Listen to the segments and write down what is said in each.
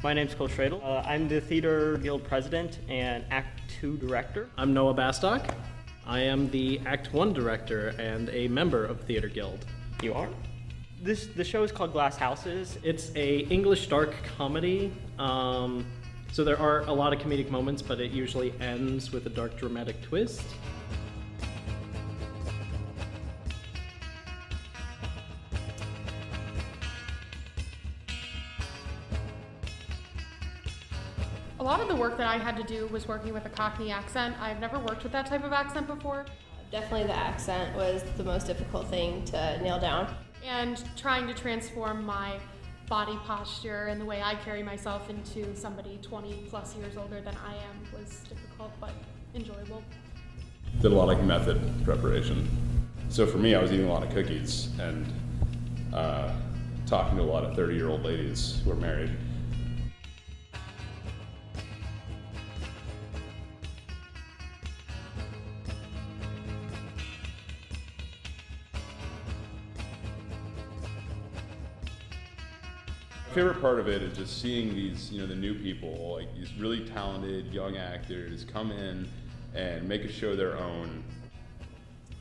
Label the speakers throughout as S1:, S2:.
S1: My name's Schraitle. I'm the Theater Guild President and Act 2 Director.
S2: I'm Noah Bastock. I am the Act 1 Director and a member of Theater Guild.
S1: You are? The show is called Glass Houses.
S2: It's a English dark comedy. So there are a lot of comedic moments, but it usually ends with a dark dramatic twist.
S3: A lot of the work that I had to do was working with a Cockney accent. I've never worked with that type of accent before.
S4: Definitely the accent was the most difficult thing to nail down.
S3: And trying to transform my body posture and the way I carry myself into somebody 20 plus years older than I am was difficult but enjoyable.
S5: Did a lot of method preparation. So for me, I was eating a lot of cookies and talking to a lot of 30-year-old ladies who are married. My favorite part of it is just seeing these, the new people, like these really talented young actors come in and make a show their own.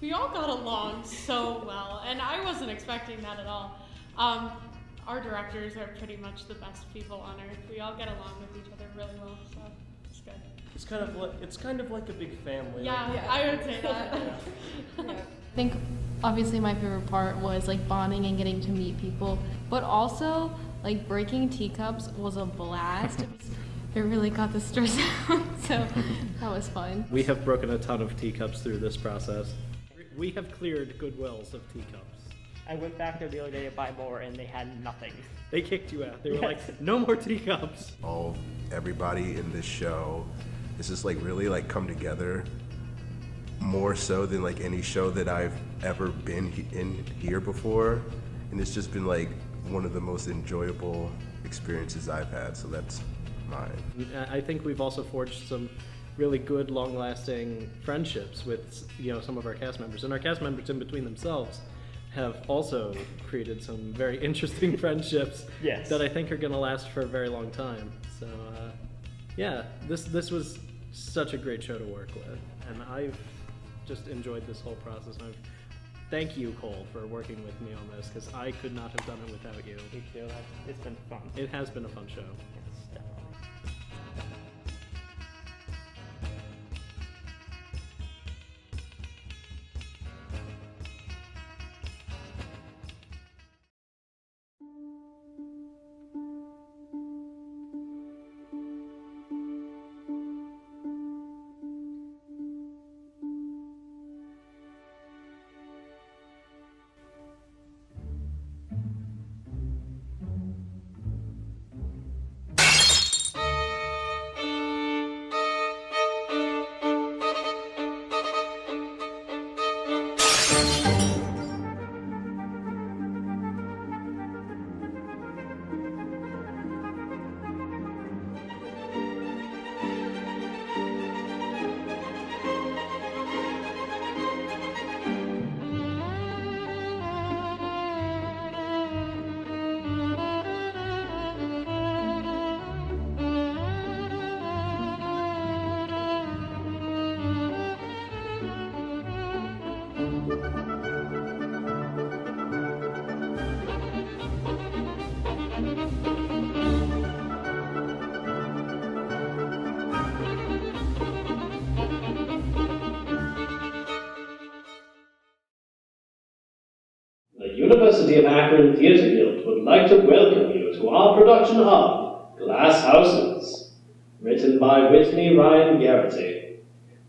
S3: We all got along so well, and I wasn't expecting that at all. Our directors are pretty much the best people on earth. We all get along with each other really well, so it's good.
S6: It's kind of like a big family.
S3: Yeah, I would say that.
S7: I think obviously my favorite part was like bonding and getting to meet people, but also like breaking teacups was a blast. It really got the stress out, so that was fun.
S2: We have broken a ton of teacups through this process. We have cleared Goodwills of teacups.
S1: I went back there the other day to buy more and they had nothing.
S2: They kicked you out. They were like, no more teacups.
S8: Everybody in this show is just like really like come together more so than like any show that I've ever been in here before. And it's just been like one of the most enjoyable experiences I've had, so that's mine.
S2: I think we've also forged some really good, long-lasting friendships with some of our cast members, and our cast members in between themselves have also created some very interesting friendships
S1: Yes.
S2: that I think are going to last for a very long time. So yeah, this was such a great show to work with, and I've just enjoyed this whole process. Thank you, Cole, for working with me on this, because I could not have done it without you.
S1: Me too. It's been fun.
S2: It has been a fun show.
S1: Yes, definitely.
S9: University of Akron Theatre Guild would like to welcome you to our production of Glass Houses, written by Whitney Ryan Garrity.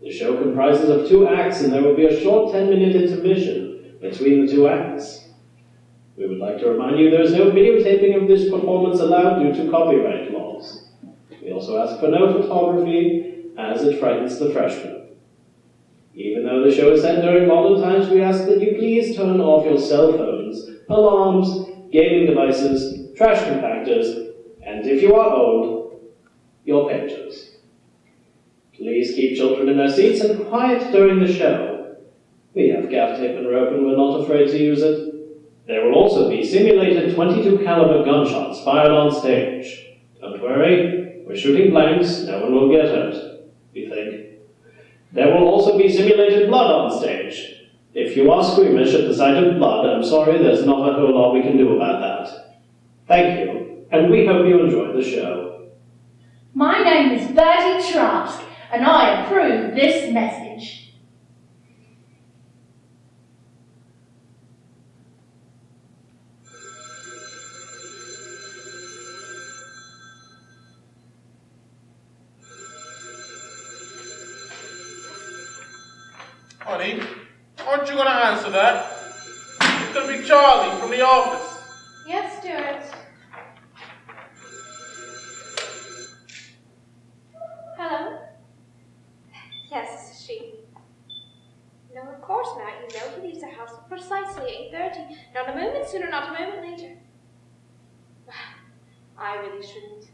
S9: The show comprises of 2 acts and there will be a short 10-minute intermission between the 2 acts. We would like to remind you there is no videotaping of this performance allowed due to copyright laws. We also ask for no photography as it frightens the freshmen. Even though the show is set during modern times, we ask that you please turn off your cell phones, alarms, gaming devices, trash compactors, and if you are old, your pictures. Please keep children in their seats and quiet during the show. We have gaff tape and rope and we're not afraid to use it. There will also be simulated .22 caliber gunshots fired on stage. Don't worry, we're shooting blanks, no one will get hurt, we think. There will also be simulated blood on stage. If you are squeamish at the sight of blood, I'm sorry, there's not a whole lot we can do about that. Thank you, and we hope you enjoyed the show.
S10: My name is Bertie Trask, and I approve this message.
S11: Honey, aren't you gonna answer that? It's gonna be Charlie from the office.
S4: Yes, Stuart. Hello? Yes, this is she. No, of course not. You know he leaves the house at precisely 8:30. Not a moment sooner, not a moment later. I really shouldn't.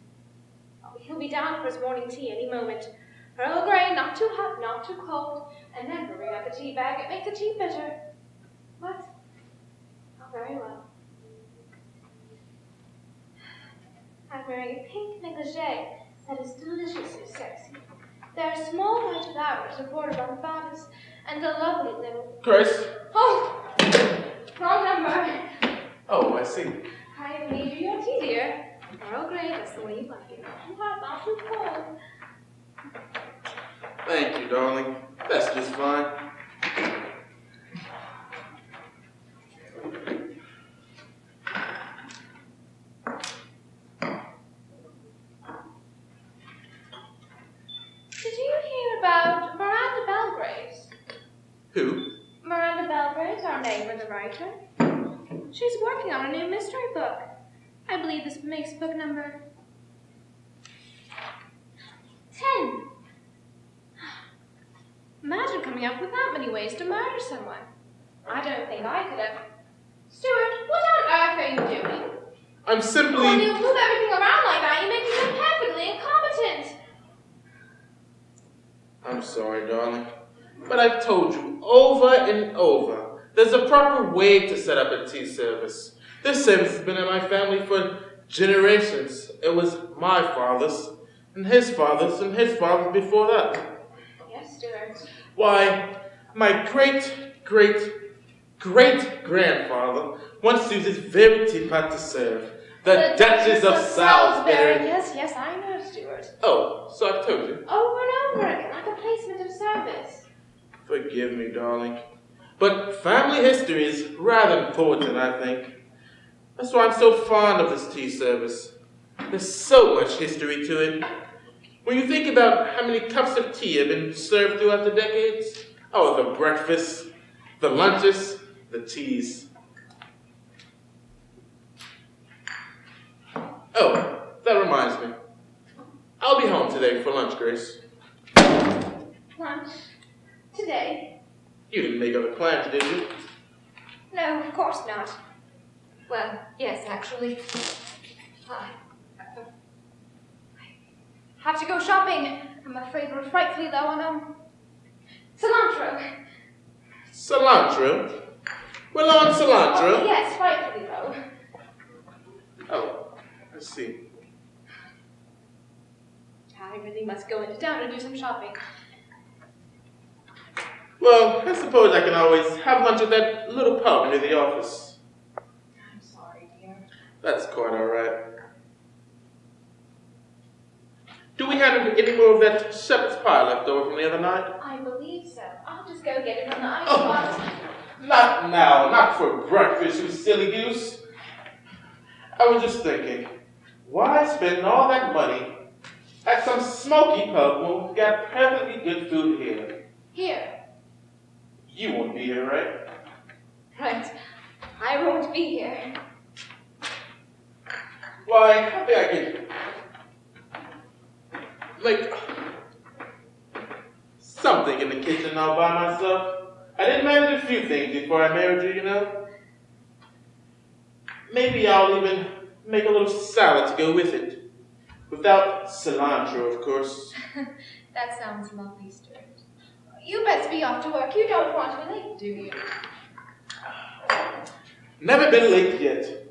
S4: Oh, he'll be down for his morning tea any moment. Earl Grey, not too hot, not too cold, and never bring out the tea bag. It makes the tea bitter. What? Oh, very well. I'm wearing a pink negligee that is deliciously sexy. There are small white flowers bordered on the bodice, and a lovely little...
S11: Chris?
S4: Oh! Wrong number.
S11: Oh, I see.
S4: I have made you your tea, dear. Earl Grey, that's the way you like it. Not too hot, not too cold.
S11: Thank you, darling. That's just fine.
S4: Did you hear about Miranda Belgraves?
S11: Who?
S4: Miranda Belgraves, our neighbor, the writer. She's working on a new mystery book. I believe this makes book number 10. Imagine coming up with that many ways to murder someone. I don't think I could have. Stuart, what on earth are you doing?
S11: I'm simply...
S4: When you move everything around like that, you make me feel perfectly incompetent.
S11: I'm sorry, darling. But I've told you over and over, there's a proper way to set up a tea service. This service has been in my family for generations. It was my father's, and his father's, and his father's before that.
S4: Yes, Stuart.
S11: Why, my great-great-great-grandfather once used his very teapot to serve the Duchess of Salisbury.
S4: Yes, I know, Stuart.
S11: Oh, so I've told you.
S4: Over and over again, like a placement of service.
S11: Forgive me, darling. But family history is rather important, I think. That's why I'm so fond of this tea service. There's so much history to it. When you think about how many cups of tea have been served throughout the decades, oh, the breakfasts, the lunches, the teas. Oh, that reminds me. I'll be home today for lunch, Grace.
S4: Lunch? Today?
S11: You didn't make other plans, did you?
S4: No, of course not. Well, yes, actually. I have to go shopping. I'm afraid we're frightfully low on, cilantro.
S11: Cilantro? We're low on cilantro?
S4: Oh, yes, frightfully low.
S11: Oh, I see.
S4: I really must go into town and do some shopping.
S11: Well, I suppose I can always have lunch at that little pub near the office.
S4: I'm sorry, dear.
S11: That's quite all right. Do we have any more of that shepherd's pie left over from the other night?
S4: I believe so. I'll just go get it from the ice
S11: Oh.
S4: box.
S11: Not now, not for breakfast, you silly goose. I was just thinking, why spend all that money at some smoky pub when we've got perfectly good food here?
S4: Here.
S11: You won't be here, right?
S4: Right. I won't be here.
S11: Why, I think I could make something in the kitchen all by myself. I did manage a few things before I married you, you know. Maybe I'll even make a little salad to go with it. Without cilantro, of course.
S4: That sounds lovely, Stuart. You best be off to work. You don't want to be late, do you?
S11: Never been late yet.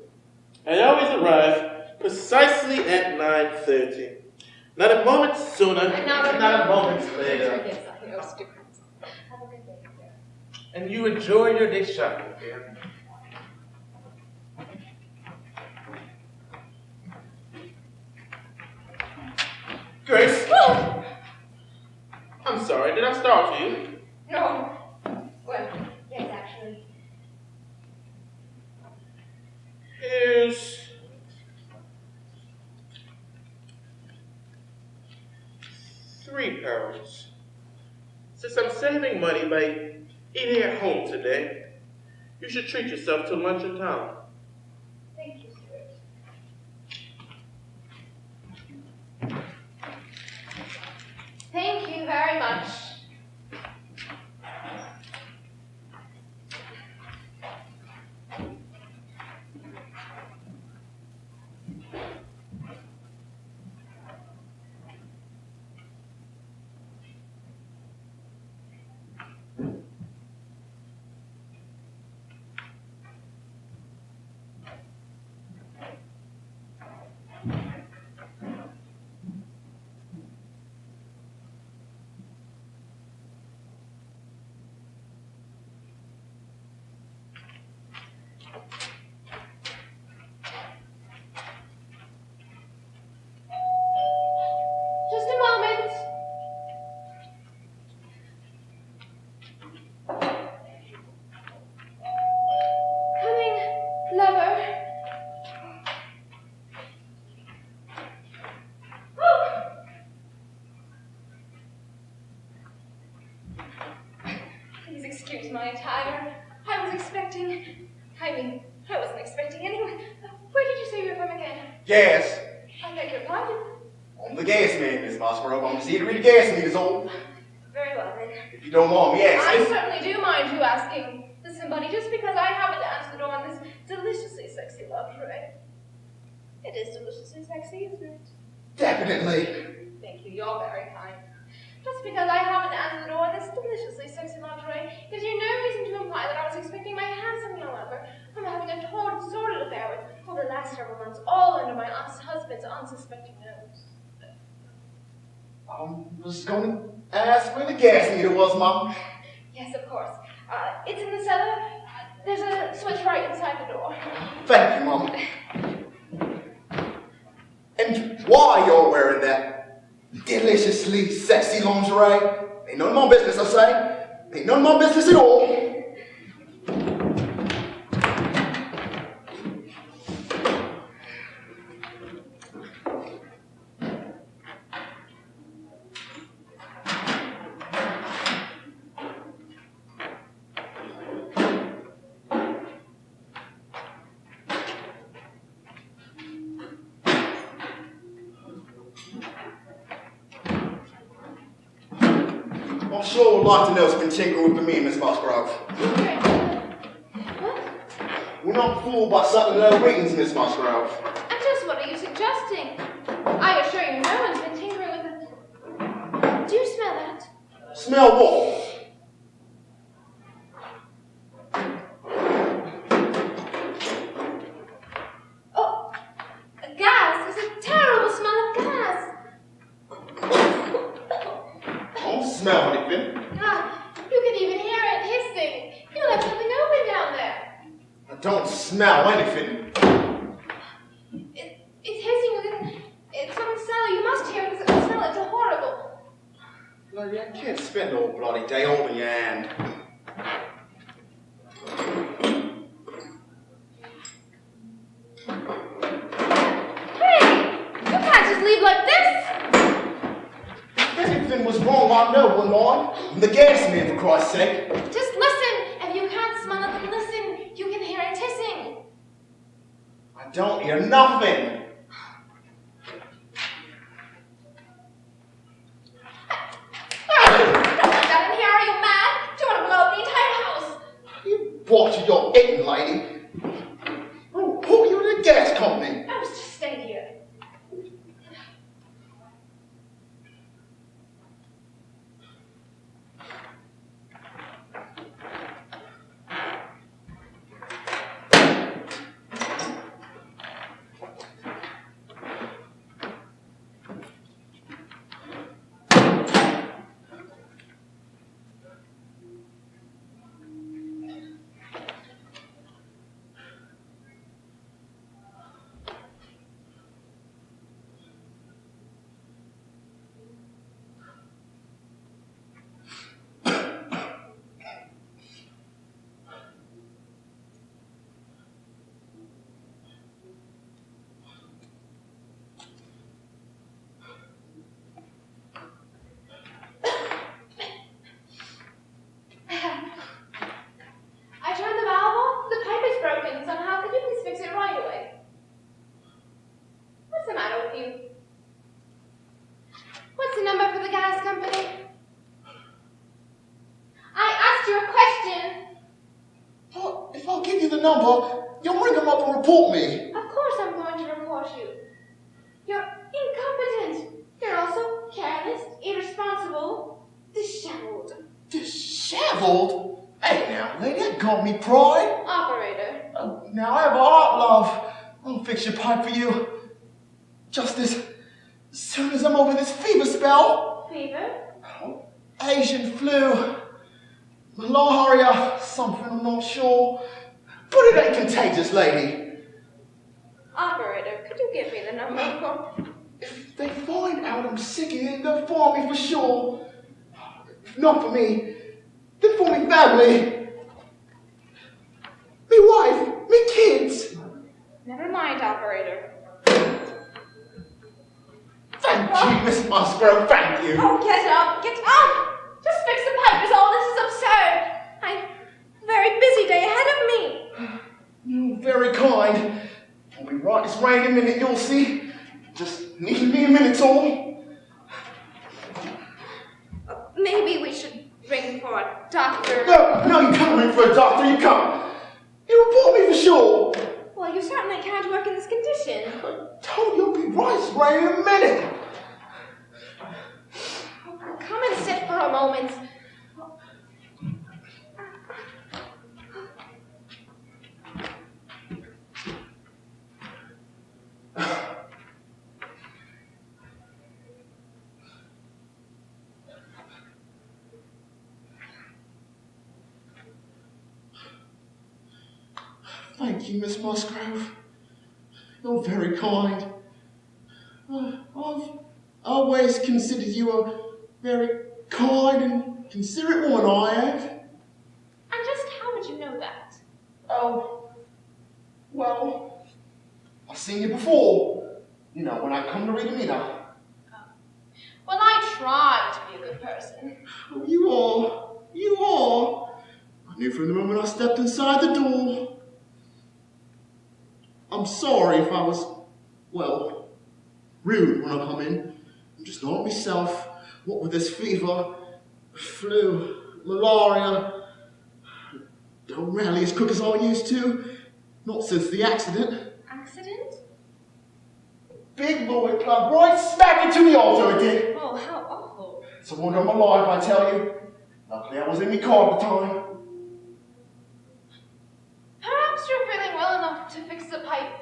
S11: I always arrive precisely at 9:30. Not a moment sooner, not a moment later.
S4: Yes, I know, Stuart. Have a good day, sir.
S11: And you enjoy your day shopping, dear. Grace!
S4: Oh!
S11: I'm sorry, did I startle you?
S4: No. Well, yes, actually.
S11: Here's £3. Since I'm saving money by eating at home today, you should treat yourself to lunch in town.
S4: Thank you, Stuart. Thank you very much. Just a moment. Coming, lover. Please excuse my attire. I wasn't expecting anyone. Where did you say you were from again?
S12: Gas.
S4: I beg your pardon.
S12: I'm the gas man, Miss Musgrove. I'm just here to read the gas meters on.
S4: Very well then.
S12: If you don't mind me
S4: I
S12: asking.
S4: certainly do mind you asking. Listen, buddy, just because I happen to answer the door on this deliciously sexy lingerie. It is deliciously sexy, isn't it?
S12: Definitely.
S4: Thank you, you're very kind. Just because I happen to answer the door on this deliciously sexy lingerie gives you no reason to imply that I was expecting my handsome young lover whom I'm having a torrid, sordid affair with for the last several months, all under my husband's unsuspecting nose.
S12: I was going to ask where the gas meter was, Mom.
S4: Yes, of course. It's in the cellar. There's a switch right inside the door.
S12: Thank you, Mom. And why you're wearing that deliciously sexy lingerie? Ain't none of my business, I say. Ain't none of my business at all. I'm sure would like to know what's been tinkering with me, Miss Musgrove.
S4: What?
S12: We're not fooled by sucking low readings, Miss Musgrove.
S4: And just what are you suggesting? I assure you no one's been tinkering with it. Do you smell that?
S12: Smell what?
S4: Oh, gas! There's a terrible smell of gas!
S12: I don't smell anything.
S4: Ah, you can even hear it hissing. You left something open down there.
S12: I don't smell anything.
S4: It's hissing. It's from the cellar. You must hear it because the smell. It's horrible.
S12: Bloody, I can't spend all bloody day holding your hand.
S4: Hey, you can't just leave like this.
S12: If anything was wrong, I know, Lord. I'm the gas man, for Christ's sake.
S4: Just listen. If you can't smell it, then listen. You can hear it hissing.
S12: I don't hear nothing. Watch your eating, lady. Who are you in the gas company?
S4: I was just staying here.
S12: the number, you'll ring them up and report me.
S4: Of course I'm going to report you. You're incompetent. You're also careless, irresponsible, disheveled.
S12: Disheveled? Hey now, lady, that got me pride.
S4: Operator.
S12: Oh, now I have art, love. I'll fix your pipe for you. Just as soon as I'm over this fever spell.
S4: Fever?
S12: Oh, Asian flu. Malaria, something I'm not sure. But it ain't contagious, lady.
S4: Operator, could you give me the number?
S12: If they find out I'm sick again, they'll find me for sure. If not for me, then for me family. Me wife, me kids.
S4: Never mind, operator.
S12: Thank you, Miss Musgrove, thank you.
S4: Oh, get up, get up! Just fix the pipe is all. This is absurd. I've a very busy day ahead of me.
S12: You're very kind. I'll be right this rain in a minute, you'll see. Just need me a minute, all.
S4: Maybe we should ring for a doctor.
S12: No, you can't ring for a doctor, you can't. You report me for sure.
S4: Well, you certainly can't work in this condition.
S12: I told you I'll be right this rain in a minute.
S4: Come and sit for a moment.
S12: Thank you, Miss Musgrove. You're very kind. I've always considered you a very kind and considerate woman, I have.
S4: And just how would you know that?
S12: Oh, well, I've seen you before. You know, when I come to read Emilia.
S4: Well, I try to be a good person.
S12: Oh, you are. You are. I knew from the moment I stepped inside the door. I'm sorry if I was, well, rude when I come in. I'm just not myself. What with this fever, flu, malaria. Don't rally as quick as I used to. Not since the accident.
S4: Accident?
S12: Big Lord club right smack into the altar, it did.
S4: Oh, how awful.
S12: It's a wonder of my life, I tell you. Luckily I was in my car at the time.
S4: Perhaps you're feeling well enough to fix the pipe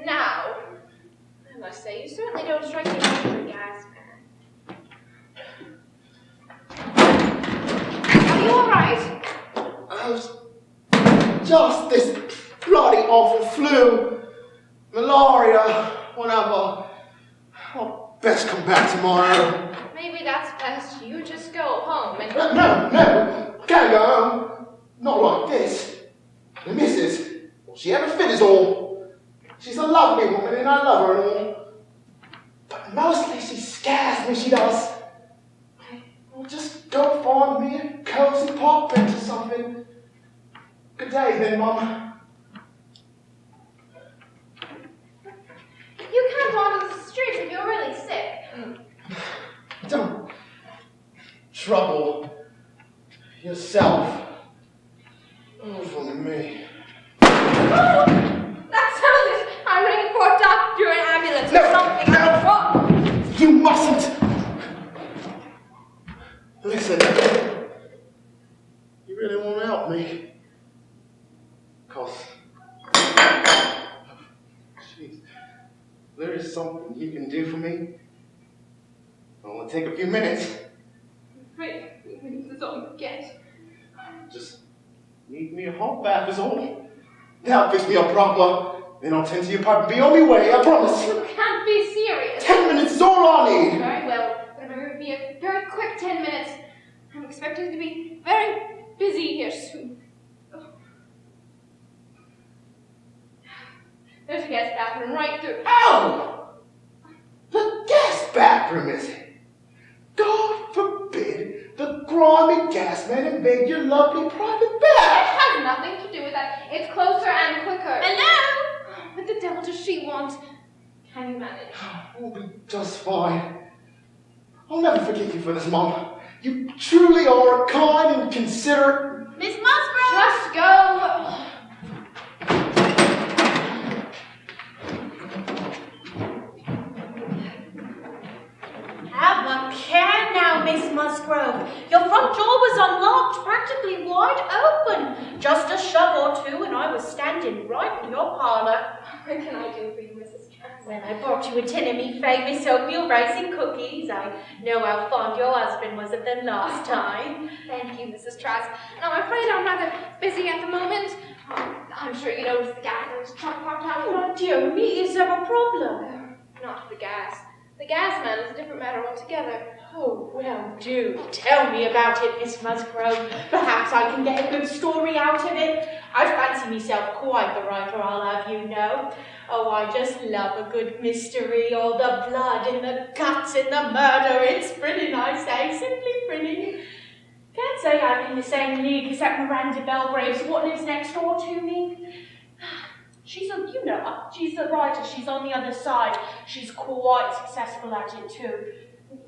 S4: now. I must say, you certainly don't strike me as a gas man. Are you alright?
S12: I was just this bloody awful flu, malaria, whatever. I'll best come back tomorrow.
S4: Maybe that's best. You just go home and...
S12: No, can't go home. Not like this. The missus, well, she ever fit is all. She's a lovely woman and I love her and all. But mostly she scares me, she does. I'll just go find me a cozy park bench or something. Good day then, Mum.
S4: You can't go onto the street if you're really sick.
S12: Don't trouble yourself over me.
S4: Oh, that sounds it. I'm ringing for a doctor or an ambulance or something.
S12: No, you mustn't. Listen, you really want to help me? 'Cause, jeez, there is something you can do for me. It'll only take a few minutes.
S4: I'm afraid this is all you get.
S12: Just need me a hot bath is all. Now fix me up proper. Then I'll tend to your pipe and be on my way, I promise.
S4: You can't be serious.
S12: 10 minutes is all I need.
S4: Very well. It'll be a very quick 10 minutes. I'm expecting to be very busy here soon. Oh. There's a guest bathroom right through.
S12: Oh! The guest bathroom, is it? God forbid the grimy gas man invade your lovely private bath.
S4: It has nothing to do with that. It's closer and quicker. Hello? What the devil does she want? Can you manage?
S12: We'll be just fine. I'll never forget you for this, Mom. You truly are a kind and considerate...
S4: Miss Musgrove! Just go.
S10: Miss Musgrove. Your front door was unlocked, practically wide open. Just a shove or two, and I was standing right in your parlour.
S4: What can I do for you, Mrs. Trask?
S10: Well, I brought you a tin of me famous oatmeal raisin cookies. I know how fond your husband was of them last time.
S4: Thank you, Mrs. Trask. And I'm afraid I'm rather busy at the moment. I'm sure you noticed the gas in this truck parked out front.
S10: Oh, dear me, is there a problem?
S4: Not the gas. The gas man is a different matter altogether.
S10: Oh, well, do tell me about it, Miss Musgrove. Perhaps I can get a good story out of it. I fancy myself quite the writer, I'll have you know. Oh, I just love a good mystery, all the blood and the guts and the murder. It's thrilling, I say, simply thrilling. Can't say I'm in the same league as that Miranda Belgraves, what lives next door to me. She's a, you know her, she's the writer, she's on the other side. She's quite successful at it too.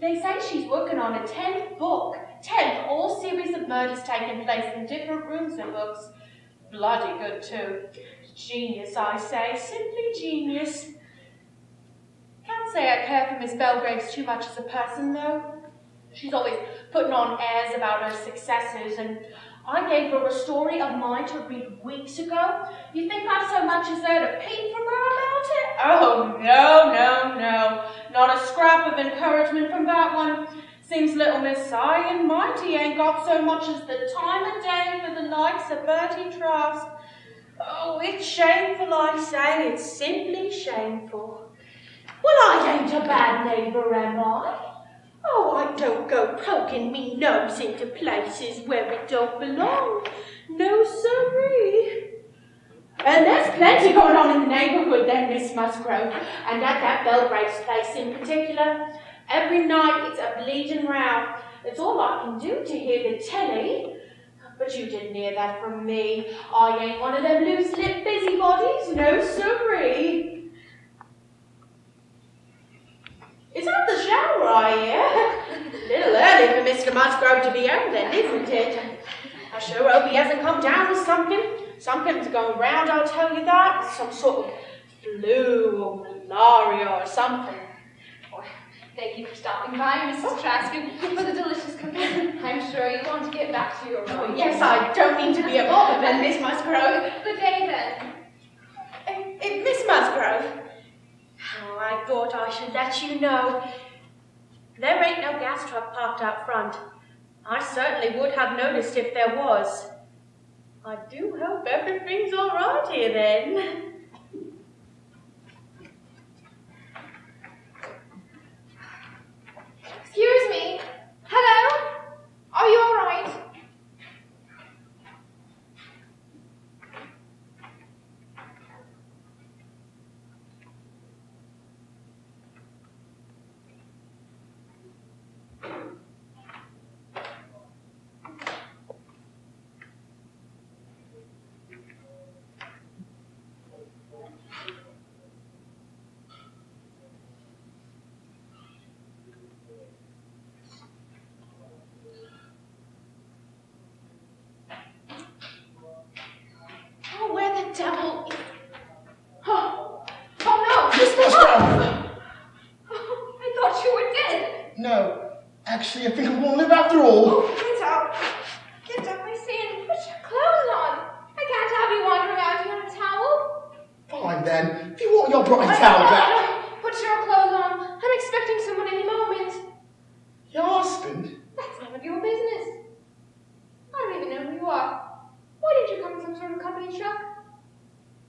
S10: They say she's working on a 10th book. 10th, all series of murders taking place in different rooms and books. Bloody good too. Genius, I say, simply genius. Can't say I care for Miss Belgraves too much as a person though. She's always putting on airs about her successes, and I gave her a story of mine to read weeks ago. You think I've so much as heard a peep from her about it? Oh, no. Not a scrap of encouragement from that one. Seems little Miss High and Mighty ain't got so much as the time of day for the likes of Bertie Trask. Oh, it's shameful, I say. It's simply shameful. Well, I ain't a bad neighbour, am I? Oh, I don't go poking me nose into places where it don't belong. No sirree. And there's plenty going on in the neighbourhood then, Miss Musgrove, and at that Belgraves place in particular. Every night it's a bleeding row. It's all I can do to hear the telly. But you didn't hear that from me. I ain't one of them loose-lipped busybodies, no sirree. Is that the shower I hear? Little early for Mr. Musgrove to be home then, isn't it? I sure hope he hasn't come down with something. Something's going round, I'll tell you that. Some sort of flu or malaria or something.
S4: Thank you for stopping by, Mrs. Trask, and for the delicious cookies. I'm sure you want to get back to your room.
S10: Oh, yes, I don't mean to be a bother then, Miss Musgrove.
S4: Good day, then.
S10: Miss Musgrove. Oh, I thought I should let you know. There ain't no gas truck parked out front. I certainly would have noticed if there was. I do hope everything's all right here then.
S4: Excuse me. Hello? Are you all right?
S12: Actually, I think I won't live after all.
S4: Oh, get up. Get up, I say, and put your clothes on. I can't have you wandering out here in a towel.
S12: Fine then. If you want your bright towel back.
S4: Put your clothes on. I'm expecting someone any moment.
S12: Your husband?
S4: That's none of your business. I don't even know who you are. Why didn't you come in some sort of company truck?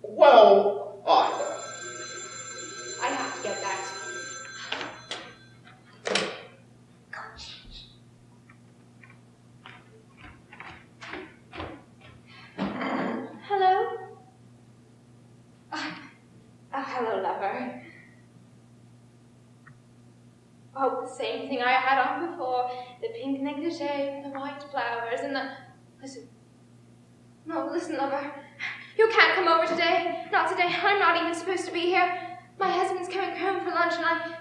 S12: Well,
S4: I have to get that. Hello? Hello, lover. Oh, the same thing I had on before. The pink negligee, the white flowers, and the... Listen. No, listen, lover. You can't come over today. Not today. I'm not even supposed to be here. My husband's coming home for lunch and I...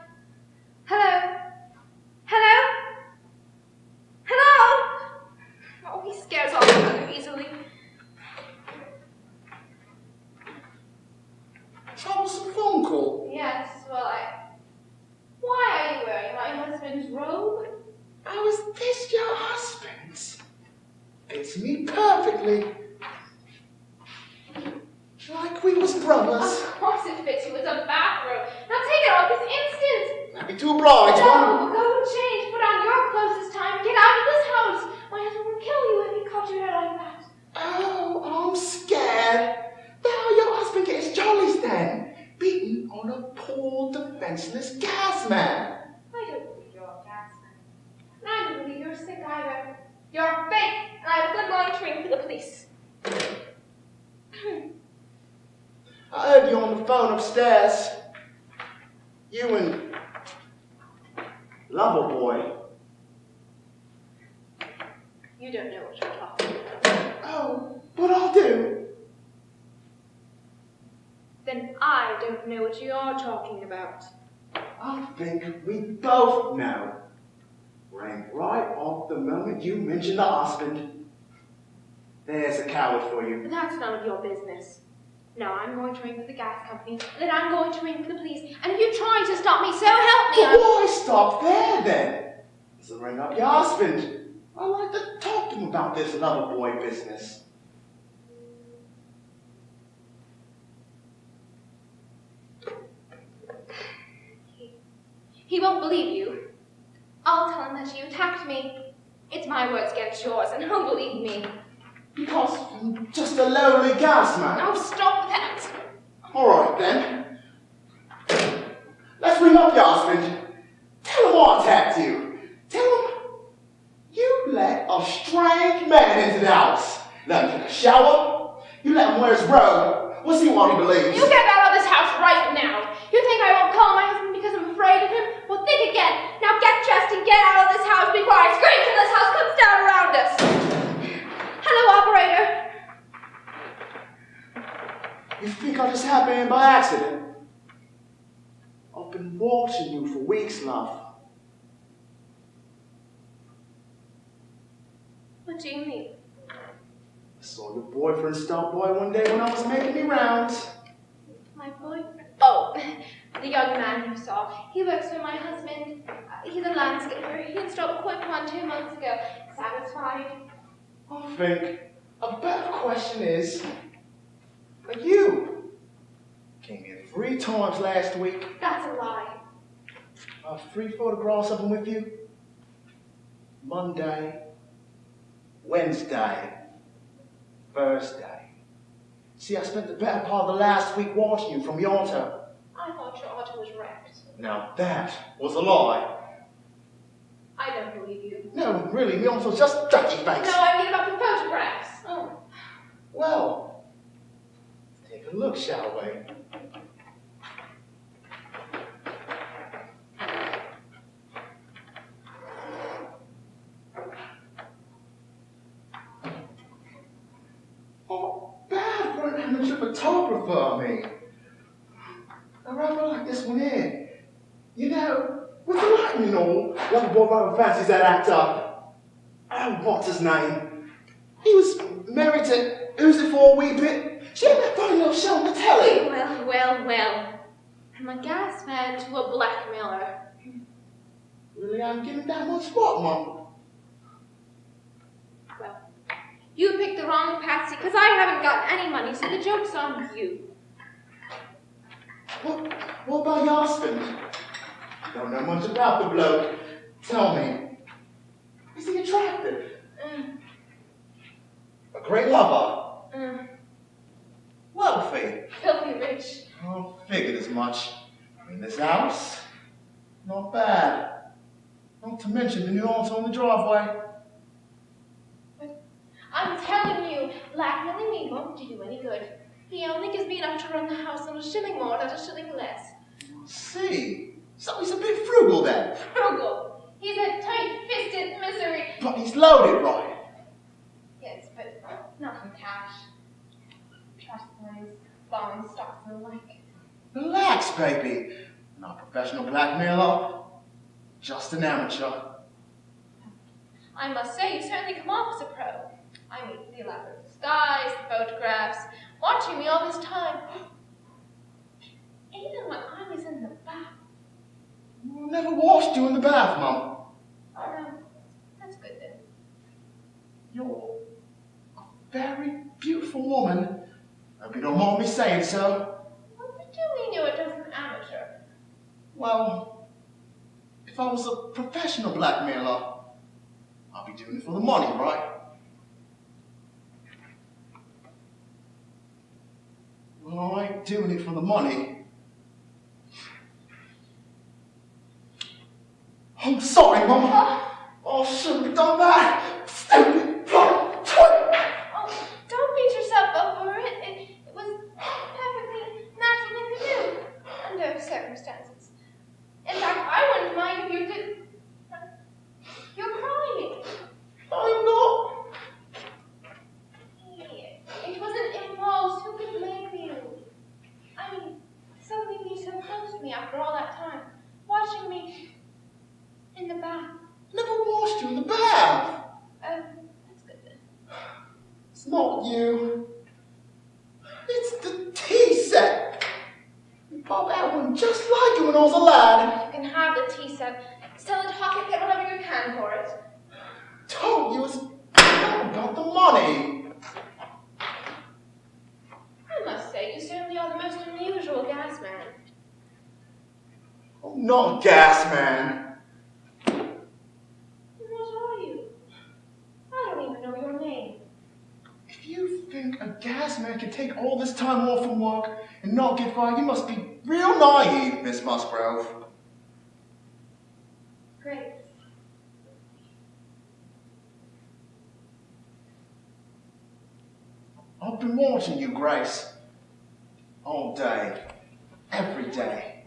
S4: Hello? Hello? Hello? Oh, he scares off rather easily.
S12: Troublesome phone call.
S4: Yes, well, Why are you wearing my husband's robe?
S12: I was exactly. Like we was brothers.
S4: Of course it fits you. It's a bathrobe. Now take it off this instant.
S12: I'd be too obliged.
S4: No, go and change. Put on your clothes this time. Get out of this house. My husband would kill you if he caught you out like that.
S12: Oh, I'm scared. Now your husband gets jollies then. Beaten on a poor defenseless gas man.
S4: I don't believe you're a gas man. And I don't believe you're sick either. You're fake, and I have a good long training for the police.
S12: I heard you on the phone upstairs. You and Lover Boy.
S4: You don't know what you're talking about.
S12: Oh, but I'll do.
S4: Then I don't know what you're talking about.
S12: I think we both know. Rang right off the moment you mentioned the husband. There's a coward for you.
S4: But that's none of your business. No, I'm going to ring for the gas company, and then I'm going to ring for the police. And if you try to stop me, so help me.
S12: But why stop there then? So ring up your husband. I like to talk to him about this Lover Boy business.
S4: He won't believe you. I'll tell him that you attacked me. It's my words against yours, and he'll believe me.
S12: Because I'm just a lowly gas man.
S4: Oh, stop that.
S12: All right then. Let's ring up your husband. Tell him I attacked you. Tell him you let a strange man into the house. Let him take a shower. You let him wear his robe. We'll see what he believes.
S4: You get out of this house right now. You think I won't call my husband because I'm afraid of him? Well, think again. Now get dressed and get out of this house before I scream till this house comes down around us. Hello, operator.
S12: You think I just happened in by accident? I've been watching you for weeks, love.
S4: What do you mean?
S12: I saw your boyfriend stop by one day when I was making me rounds.
S4: My boyfriend? Oh, the young man you saw. He works for my husband. He's a landscaper. He installed a quick one 2 months ago. Satisfied?
S12: I think a better question is, are you? Came in 3 times last week.
S4: That's a lie.
S12: I have 3 photographs of him with you. Monday, Wednesday, Thursday. See, I spent the better part of the last week watching you from yonder.
S4: I thought your auto was wrecked.
S12: Now that was a lie.
S4: I don't believe you.
S12: No, really, me also just ducky face.
S4: No, I mean about the photographs.
S12: Oh, well, take a look, shall we? Oh, bad for an amateur photographer, I mean. I rather like this one here. You know, with the lighting and all, like a boy rather fancies that actor. Oh, what's his name? He was married to who's it for a wee bit? She had that funny little show on the telly.
S4: Well. I'm a gas man to a blackmailer.
S12: Really, I'm giving that much spot, Mum.
S4: Well, you picked the wrong Patsy, because I haven't gotten any money, so the joke's on you.
S12: What about your husband? Don't know much about the bloke. Tell me, is he attractive? A great lover? Wealthy?
S4: Filthy rich.
S12: I figured as much. I mean, this house, not bad. Not to mention the new auto on the driveway.
S4: I'm telling you, blackmailing me won't do you any good. He only gives me enough to run the house on a shilling more, not a shilling less.
S12: See, so he's a bit frugal then.
S4: Frugal. He's a tight-fisted misery.
S12: But he's loaded, right?
S4: Yes, but not in cash. Trust funds, bonds, stocks, and the like.
S12: Relax, baby. Not a professional blackmailer, just an amateur.
S4: I must say, you certainly come off as a pro. I mean, the elaborate disguise, the photographs, watching me all this time. Even when I was in the bath.
S12: Never washed you in the bath, Mum.
S4: Oh, no. That's good then.
S12: You're a very beautiful woman. Hope you don't mind me saying so.
S4: What do you mean you were just an amateur?
S12: Well, if I was a professional blackmailer, I'd be doing it for the money, right? Well, I ain't doing it for the money. I'm sorry, Mama. Oh, I shouldn't have done that. Stupid bloody twit.
S4: Oh, don't beat yourself up over it. It was a perfectly natural thing to do under circumstances. In fact, I wouldn't mind if you did. You're crying.
S12: I'm not.
S4: It was an impulse. Who could blame you? I mean, suddenly being so close to me after all that time, watching me in the bath.
S12: Never washed you in the bath.
S4: That's good then.
S12: It's not you. It's the tea set. You bought that one just like you when I was a lad.
S4: You can have the tea set. Sell it, hawk it, get whatever you can for it.
S12: Told you it's not about the money.
S4: I must say, you certainly are the most unusual gas man.
S12: I'm not a gas man.
S4: What are you? I don't even know your name.
S12: If you think a gas man can take all this time off from work and not get fired, you must be real naive, Miss Musgrove.
S4: Great.
S12: I've been watching you, Grace. All day. Every day.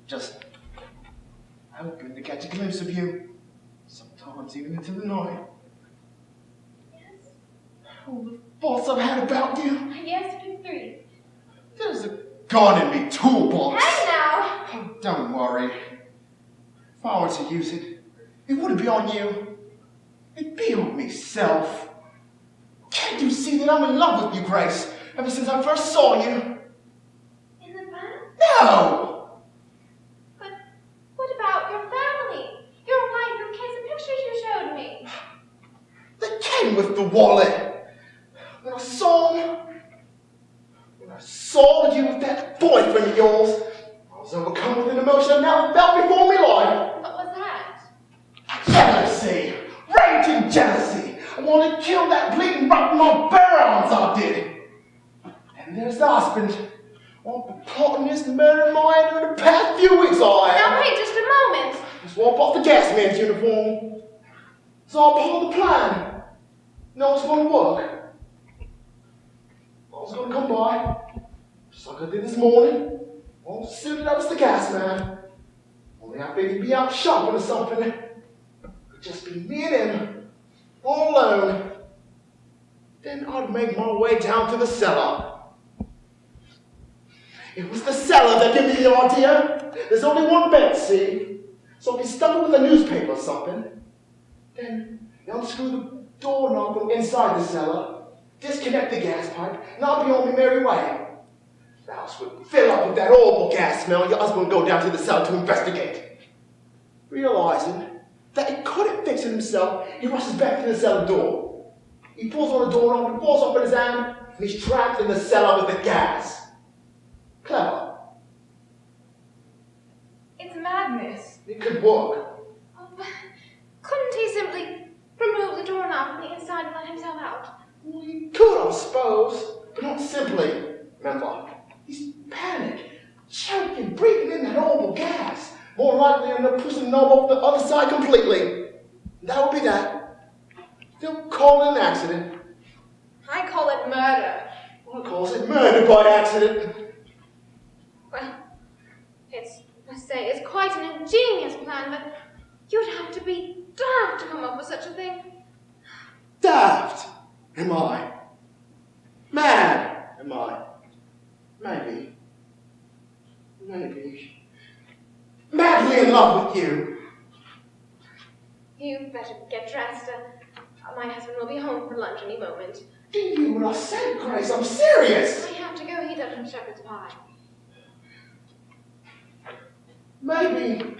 S12: Just hoping to catch a glimpse of you. Sometimes even into the night.
S4: Yes?
S12: All the thoughts I've had about you.
S4: Yes, big three.
S12: There's a gun in me toolbox.
S4: Hey now!
S12: Oh, don't worry. If I were to use it, it wouldn't be on you. It'd be on myself. Can't you see that I'm in love with you, Grace? Ever since I first saw you.
S4: In the bath?
S12: No!
S4: But what about your family? Your wife, your kids, the pictures you showed me.
S12: They came with the wallet. When I saw you with that boyfriend of yours, I was overcome with an emotion I never felt before in my life.
S4: What was that?
S12: Jealousy. Raging jealousy. I wanted to kill that bleeding rock in my bare arms, I did. And there's the husband. I've been plotting this murder my head over the past few weeks, I have.
S4: Now wait just a moment.
S12: Just swap off the gas man's uniform. It's all part of the plan. No, it's going to work. I was going to come by, just like I did this morning, all suited up as the gas man. Only I figured he'd be out shopping or something. It'd just be me and him, all alone. Then I'd make my way down to the cellar. It was the cellar that gave me the idea. There's only one bed, see? So if you stuck it with a newspaper or something, then you unscrew the doorknob from inside the cellar, disconnect the gas pipe, and I'll be on my merry way. The house would fill up with that horrible gas smell, and your husband would go down to the cellar to investigate. Realizing that he couldn't fix it himself, he rushes back to the cellar door. He pulls on the doorknob and falls off in his hand, and he's trapped in the cellar with the gas. Clever.
S4: It's madness.
S12: It could work.
S4: Oh, but couldn't he simply remove the doorknob from the inside and let himself out?
S12: Well, he could, I suppose, but not simply. Remember, he's panicked, choking, breathing in that horrible gas. More likely to end up pushing the knob off the other side completely. That would be that. They'll call it an accident.
S4: I call it murder.
S12: One calls it murder by accident.
S4: Well, it's quite an ingenious plan, but you'd have to be daft to come up with such a thing.
S12: Daft? Am I? Mad? Am I? Maybe. Madly in love with you.
S4: You better get dressed. My husband will be home for lunch any moment.
S12: Do you hear what I said, Grace? I'm serious.
S4: I have to go heat up some shepherd's pie.
S12: Maybe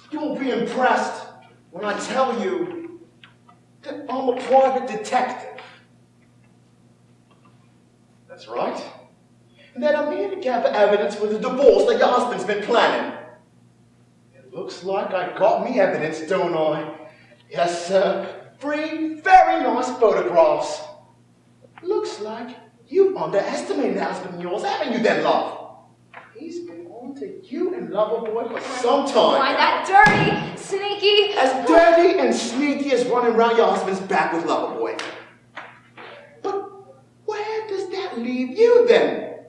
S12: you'll be impressed when I tell you that I'm a private detective. That's right. And then I'm here to gather evidence for the divorce that your husband's been planning. It looks like I got me evidence, don't I? Yes, sir. 3 very nice photographs. Looks like you've underestimated the husband of yours, haven't you then, love? He's been on to you and Loverboy for some time.
S4: Why, that dirty, sneaky...
S12: As dirty and sneaky as running around your husband's back with Loverboy. But where does that leave you then?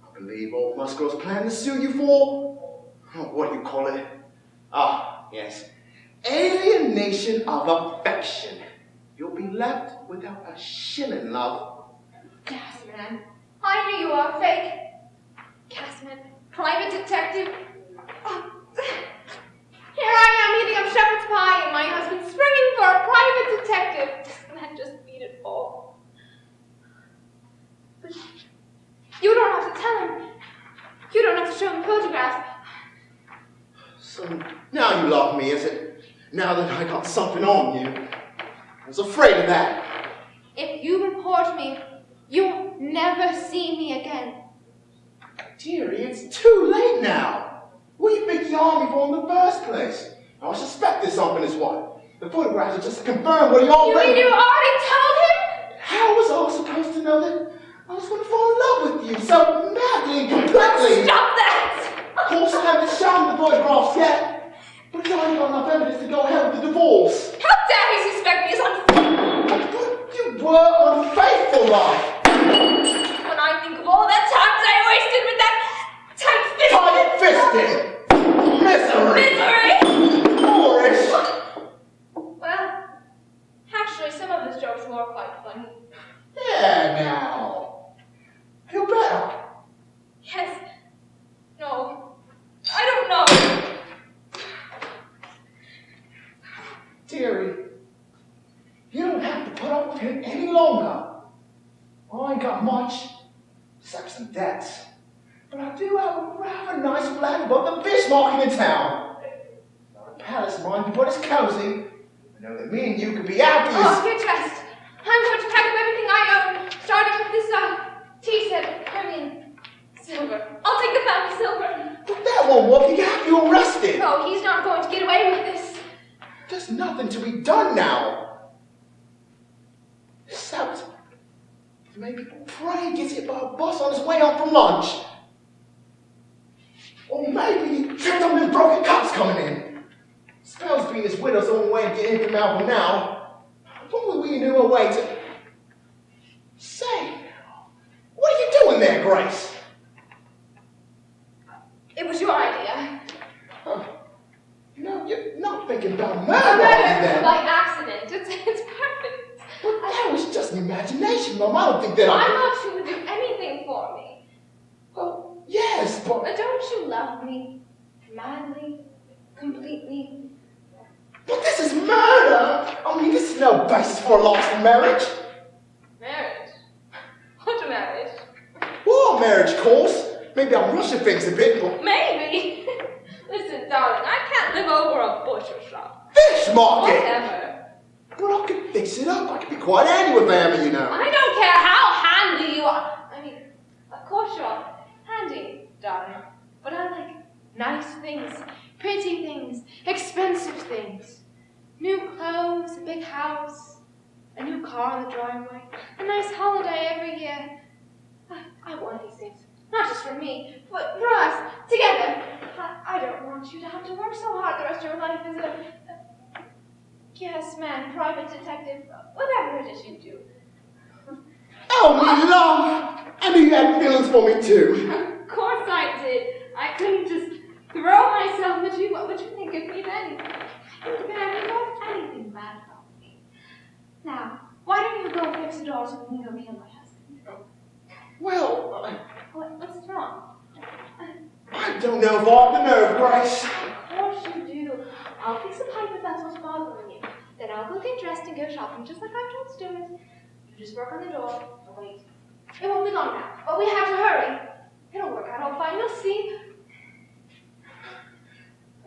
S12: I believe old Musgrove's planning to sue you for... what do you call it? Ah, yes. Alienation of affection. You'll be left without a shilling, love.
S4: Gasman, I knew you were fake. Gasman, private detective. Oh. Here I am eating up shepherd's pie and my husband springing for a private detective. This man just beat it all. But you don't have to tell him. You don't have to show him photographs.
S12: So now you love me, is it? Now that I got something on you. I was afraid of that.
S4: If you report me, you'll never see me again.
S12: Dearie, it's too late now. What do you think you armed me for in the first place? I suspect there's something as what. The photographs are just to confirm what he already...
S4: You already told him?
S12: How was I supposed to know that I was going to fall in love with you so madly, completely?
S4: Stop that!
S12: Of course, I haven't shown the photographs yet, but he's already got enough evidence to go ahead with the divorce.
S4: How dare he suspect me as unfaithful?
S12: I thought you were unfaithful, love.
S4: When I think of all the times I wasted with that
S12: tight-fisted misery. Boorish.
S4: Well, actually, some of his jokes were quite funny.
S12: Yeah, now. Feel better?
S4: Yes. No. I don't know.
S12: Dearie, you don't have to put up with him any longer. I ain't got much, except some debts. But I do have a rather nice flat above the fish market in town. Not a palace, mind you, but it's cozy. I know that me and you could be happy as...
S4: Oh, get dressed. I'm going to pack up everything I own, starting with this, tea set. Silver. I'll take the family silver.
S12: But that won't work. He can have you arrested.
S4: No, he's not going to get away with this.
S12: There's nothing to be done now. Except... maybe Pray gets hit by a bus on his way home from lunch. Or maybe he tripped on them broken cops coming in. Spells being his widow's own way of getting him from Malcolm now. If only we knew a way to... Say, what are you doing there, Grace?
S4: It was your idea.
S12: No, you're not thinking about
S4: A
S12: murder, are you
S4: murder
S12: then?
S4: by accident. It's perfect.
S12: But that was just an imagination, Mom. I don't think that
S4: I thought you would do anything for me.
S12: Well, yes, but...
S4: Don't you love me? Madly? Completely?
S12: But this is murder! I mean, this is no basis for a lost marriage.
S4: Marriage? What marriage?
S12: Well, marriage, of course. Maybe I'm rushing things a bit, but...
S4: Maybe. Listen, darling, I can't live over a butcher shop.
S12: Fish market!
S4: Whatever.
S12: But I could fix it up. I could be quite handy with family, you know.
S4: I don't care how handy you are. I mean, of course you're handy, darling. But I like nice things, pretty things, expensive things. New clothes, a big house, a new car in the driveway, a nice holiday every year. I want these things. Not just for me, but for us, together. I don't want you to have to work so hard the rest of your life as a yes man, private detective, whatever it is you do.
S12: Oh, me love! I knew you had feelings for me, too.
S4: Of course I did. I couldn't just throw myself at you. What would you think of me then? You could have thought anything bad about me. Now, why don't you go fix the door so we can go kill my husband?
S12: Well,
S4: What's wrong?
S12: I don't know if I have the nerve, Grace.
S4: Of course you do. I'll fix the pipe if that's what's bothering you. Then I'll go get dressed and go shopping just like I've told Stuart. You just work on the door and wait. It won't be long now, but we have to hurry. It'll work out all fine, you'll see.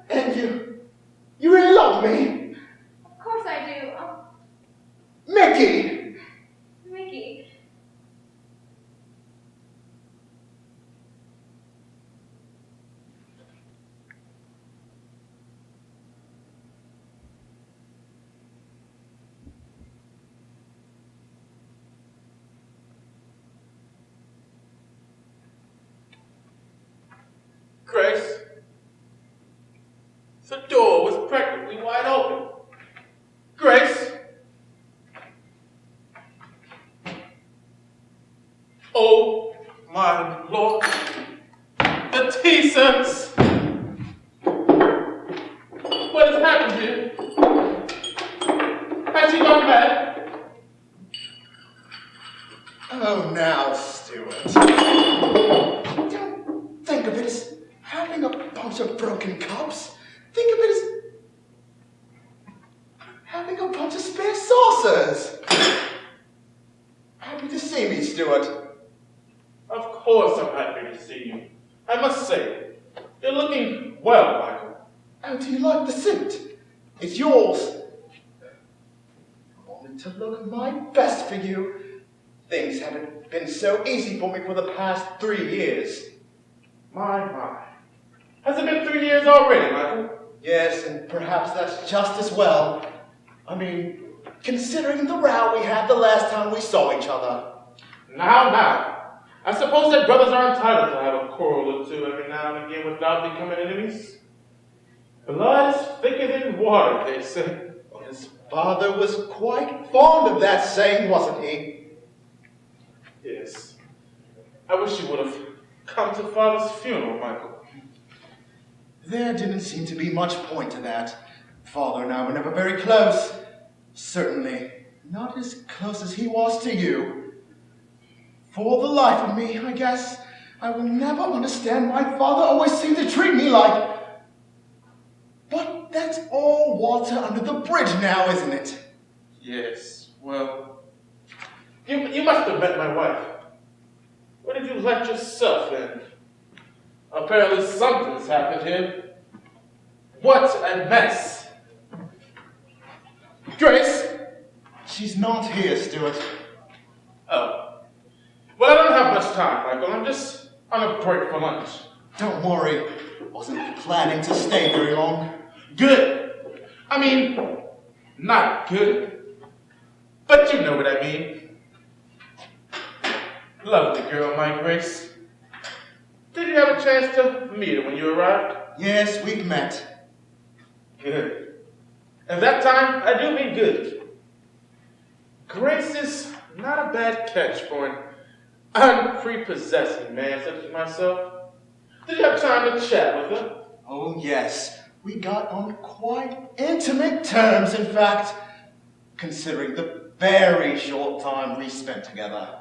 S12: And you really love me?
S4: Of course I do.
S12: Mickey!
S4: Mickey.
S11: The door was practically wide open. Grace? Oh my Lord. The tea service. What has happened here? Has she gone mad?
S12: Oh, now, Stuart. Don't think of it as having a bunch of broken cups. Think of it as having a bunch of spare saucers. Happy to see me, Stuart.
S11: Of course I'm happy to see you. I must say, you're looking well, Michael.
S12: Oh, do you like the suit? It's yours. I wanted to look my best for you. Things haven't been so easy for me for the past 3 years.
S11: My. Has it been 3 years already, Michael?
S12: Yes, and perhaps that's just as well. I mean, considering the row we had the last time we saw each other.
S11: Now. I suppose that brothers are entitled to have a quarrel or two every now and again without becoming enemies. Blood is thicker than water, they say.
S12: Well, his father was quite fond of that saying, wasn't he?
S11: Yes. I wish you would have come to Father's funeral, Michael.
S12: There didn't seem to be much point to that. Father and I were never very close. Certainly not as close as he was to you. For the life of me, I guess, I will never understand why Father always seemed to treat me like... But that's all water under the bridge now, isn't it?
S11: Yes, well... You must have met my wife. Where did you let yourself in? Apparently something's happened here. What a mess! Grace?
S12: She's not here, Stuart.
S11: Oh. Well, I don't have much time, Michael. I'm just on a break for lunch.
S12: Don't worry. Wasn't planning to stay very long.
S11: Good. I mean, not good. But you know what I mean. Lovely girl, my Grace. Did you have a chance to meet her when you arrived?
S12: Yes, we've met.
S11: Good. And that time, I do mean good. Grace is not a bad catch for an unprepossessing man such as myself. Did you have time to chat with her?
S12: Oh, yes. We got on quite intimate terms, in fact, considering the very short time we spent together.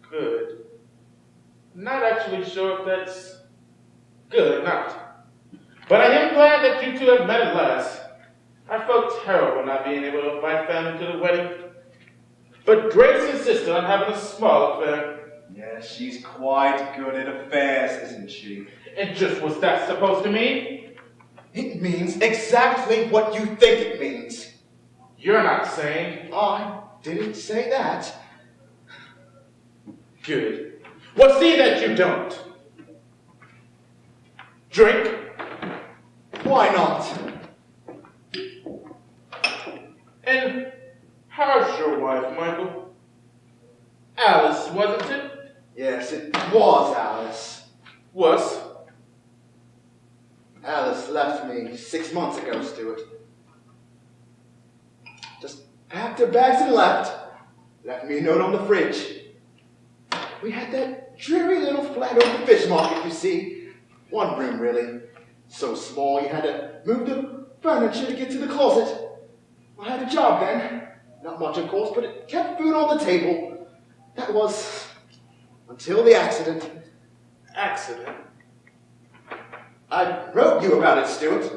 S11: Good. Not actually sure if that's good or not. But I am glad that you two have met at last. I felt terrible not being able to invite family to the wedding. But Grace insisted on having a small affair.
S12: Yes, she's quite good at affairs, isn't she?
S11: And just what's that supposed to mean?
S12: It means exactly what you think it means.
S11: You're not saying.
S12: I didn't say that.
S11: Good. Well, see that you don't. Drink?
S12: Why not?
S11: And how's your wife, Michael? Alice, wasn't it?
S12: Yes, it was Alice.
S11: Was?
S12: Alice left me 6 months ago, Stuart. Just packed her bags and left. Left me a note on the fridge. We had that dreary little flat over the fish market, you see. One room, really. So small you had to move the furniture to get to the closet. I had a job then. Not much, of course, but it kept food on the table. That was until the accident.
S11: Accident?
S12: I wrote you about it, Stuart.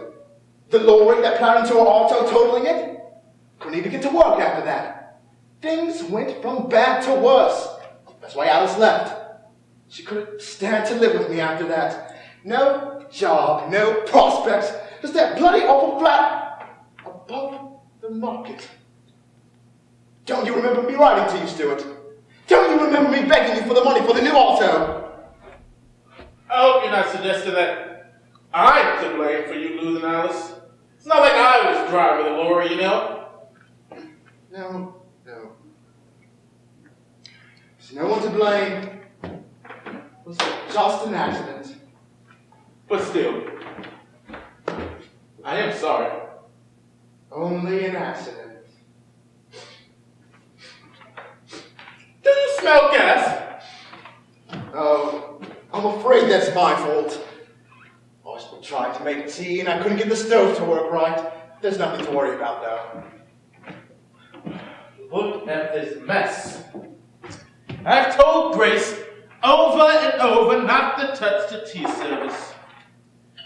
S12: The lorry that plowed into our auto, totaling it. Couldn't even get to work after that. Things went from bad to worse. That's why Alice left. She couldn't stand to live with me after that. No job, no prospects, just that bloody awful flat above the market. Don't you remember me writing to you, Stuart? Don't you remember me begging you for the money for the new auto?
S11: I hope you're not suggesting that I'm to blame for you losing Alice. It's not like I was driving the lorry, you know?
S12: No. There's no one to blame. It was just an accident.
S11: But still, I am sorry.
S12: Only an accident.
S11: Do you smell gas?
S12: Oh, I'm afraid that's my fault. I was trying to make tea and I couldn't get the stove to work right. There's nothing to worry about, though.
S11: Look at this mess. I've told Grace over and over not to touch the tea service.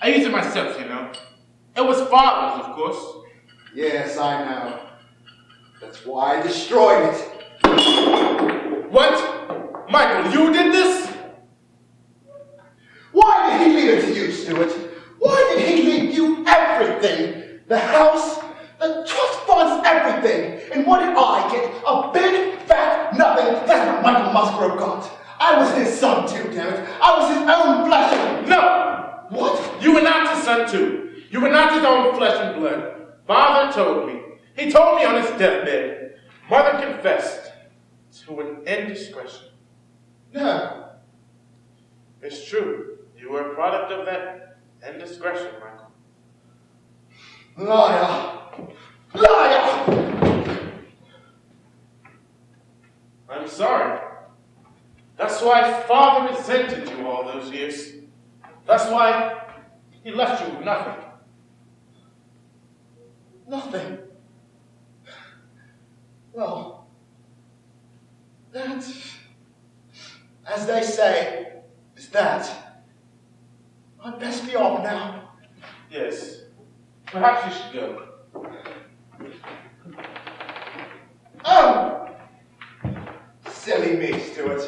S11: I use it myself, you know. It was Father's, of course.
S12: Yes, I know. That's why I destroyed it.
S11: What? Michael, you did this?
S12: Why did he leave it to you, Stuart? Why did he leave you everything? The house, the trust funds, everything. And what did I get? A big, fat nothing. That's what Michael Musgrove got. I was his son too, damn it. I was his own flesh and...
S11: No!
S12: What?
S11: You were not his son too. You were not his own flesh and blood. Father told me. He told me on his deathbed. Mother confessed to an indiscretion.
S12: No.
S11: It's true. You were a product of that indiscretion, Michael.
S12: Liar! Liar!
S11: I'm sorry. That's why Father resented you all those years. That's why he left you with nothing.
S12: Nothing. Well, that, as they say, is that. I'd best be off now.
S11: Yes. Perhaps you should go.
S12: Oh! Silly me, Stuart.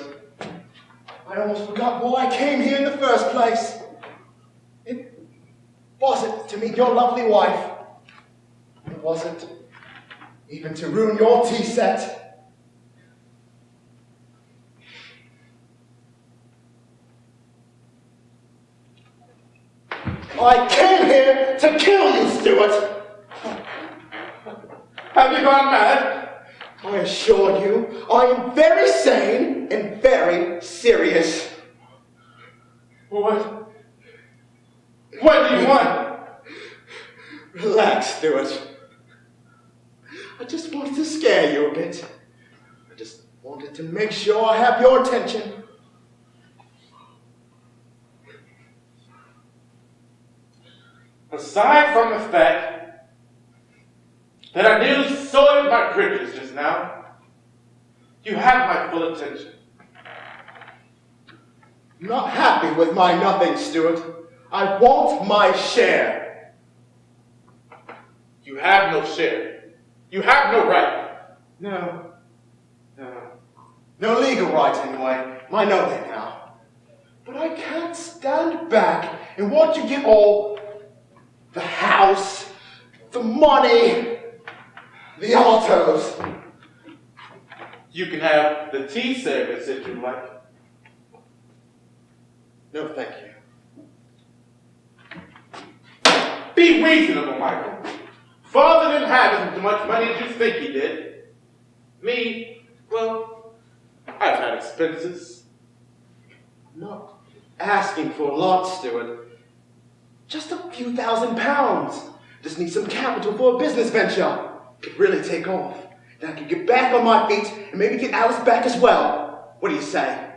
S12: I almost forgot why I came here in the first place. It wasn't to meet your lovely wife. It wasn't even to ruin your tea set. I came here to kill you, Stuart!
S11: Have you gone mad?
S12: I assure you, I am very sane and very serious.
S11: What do you want?
S12: Relax, Stuart. I just wanted to scare you a bit. I just wanted to make sure I have your attention.
S11: Aside from the fact that I nearly soiled my bridges just now, you have my full attention.
S12: I'm not happy with my nothing, Stuart. I want my share.
S11: You have no share. You have no right.
S12: No. No legal right, anyway. I know that now. But I can't stand back and watch you get all the house, the money, the autos.
S11: You can have the tea service if you like.
S12: No, thank you.
S11: Be reasonable, Michael. Father didn't have as much money as you think he did. Me, well, I've had expenses.
S12: I'm not asking for a lot, Stuart. Just a few £1,000s. Just need some capital for a business venture. Could really take off. Then I could get back on my feet and maybe get Alice back as well. What do you say?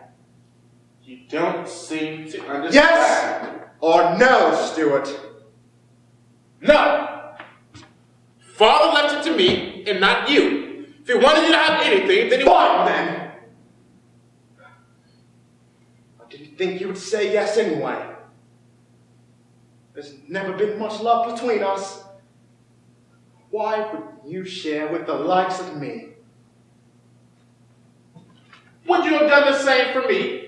S11: You don't seem to understand.
S12: Yes or no, Stuart?
S11: No! Father left it to me and not you. If he wanted you to have anything, then he
S12: Fine, then! I didn't think you would say yes anyway. There's never been much love between us. Why would you share with the likes of me?
S11: Would you have done the same for me?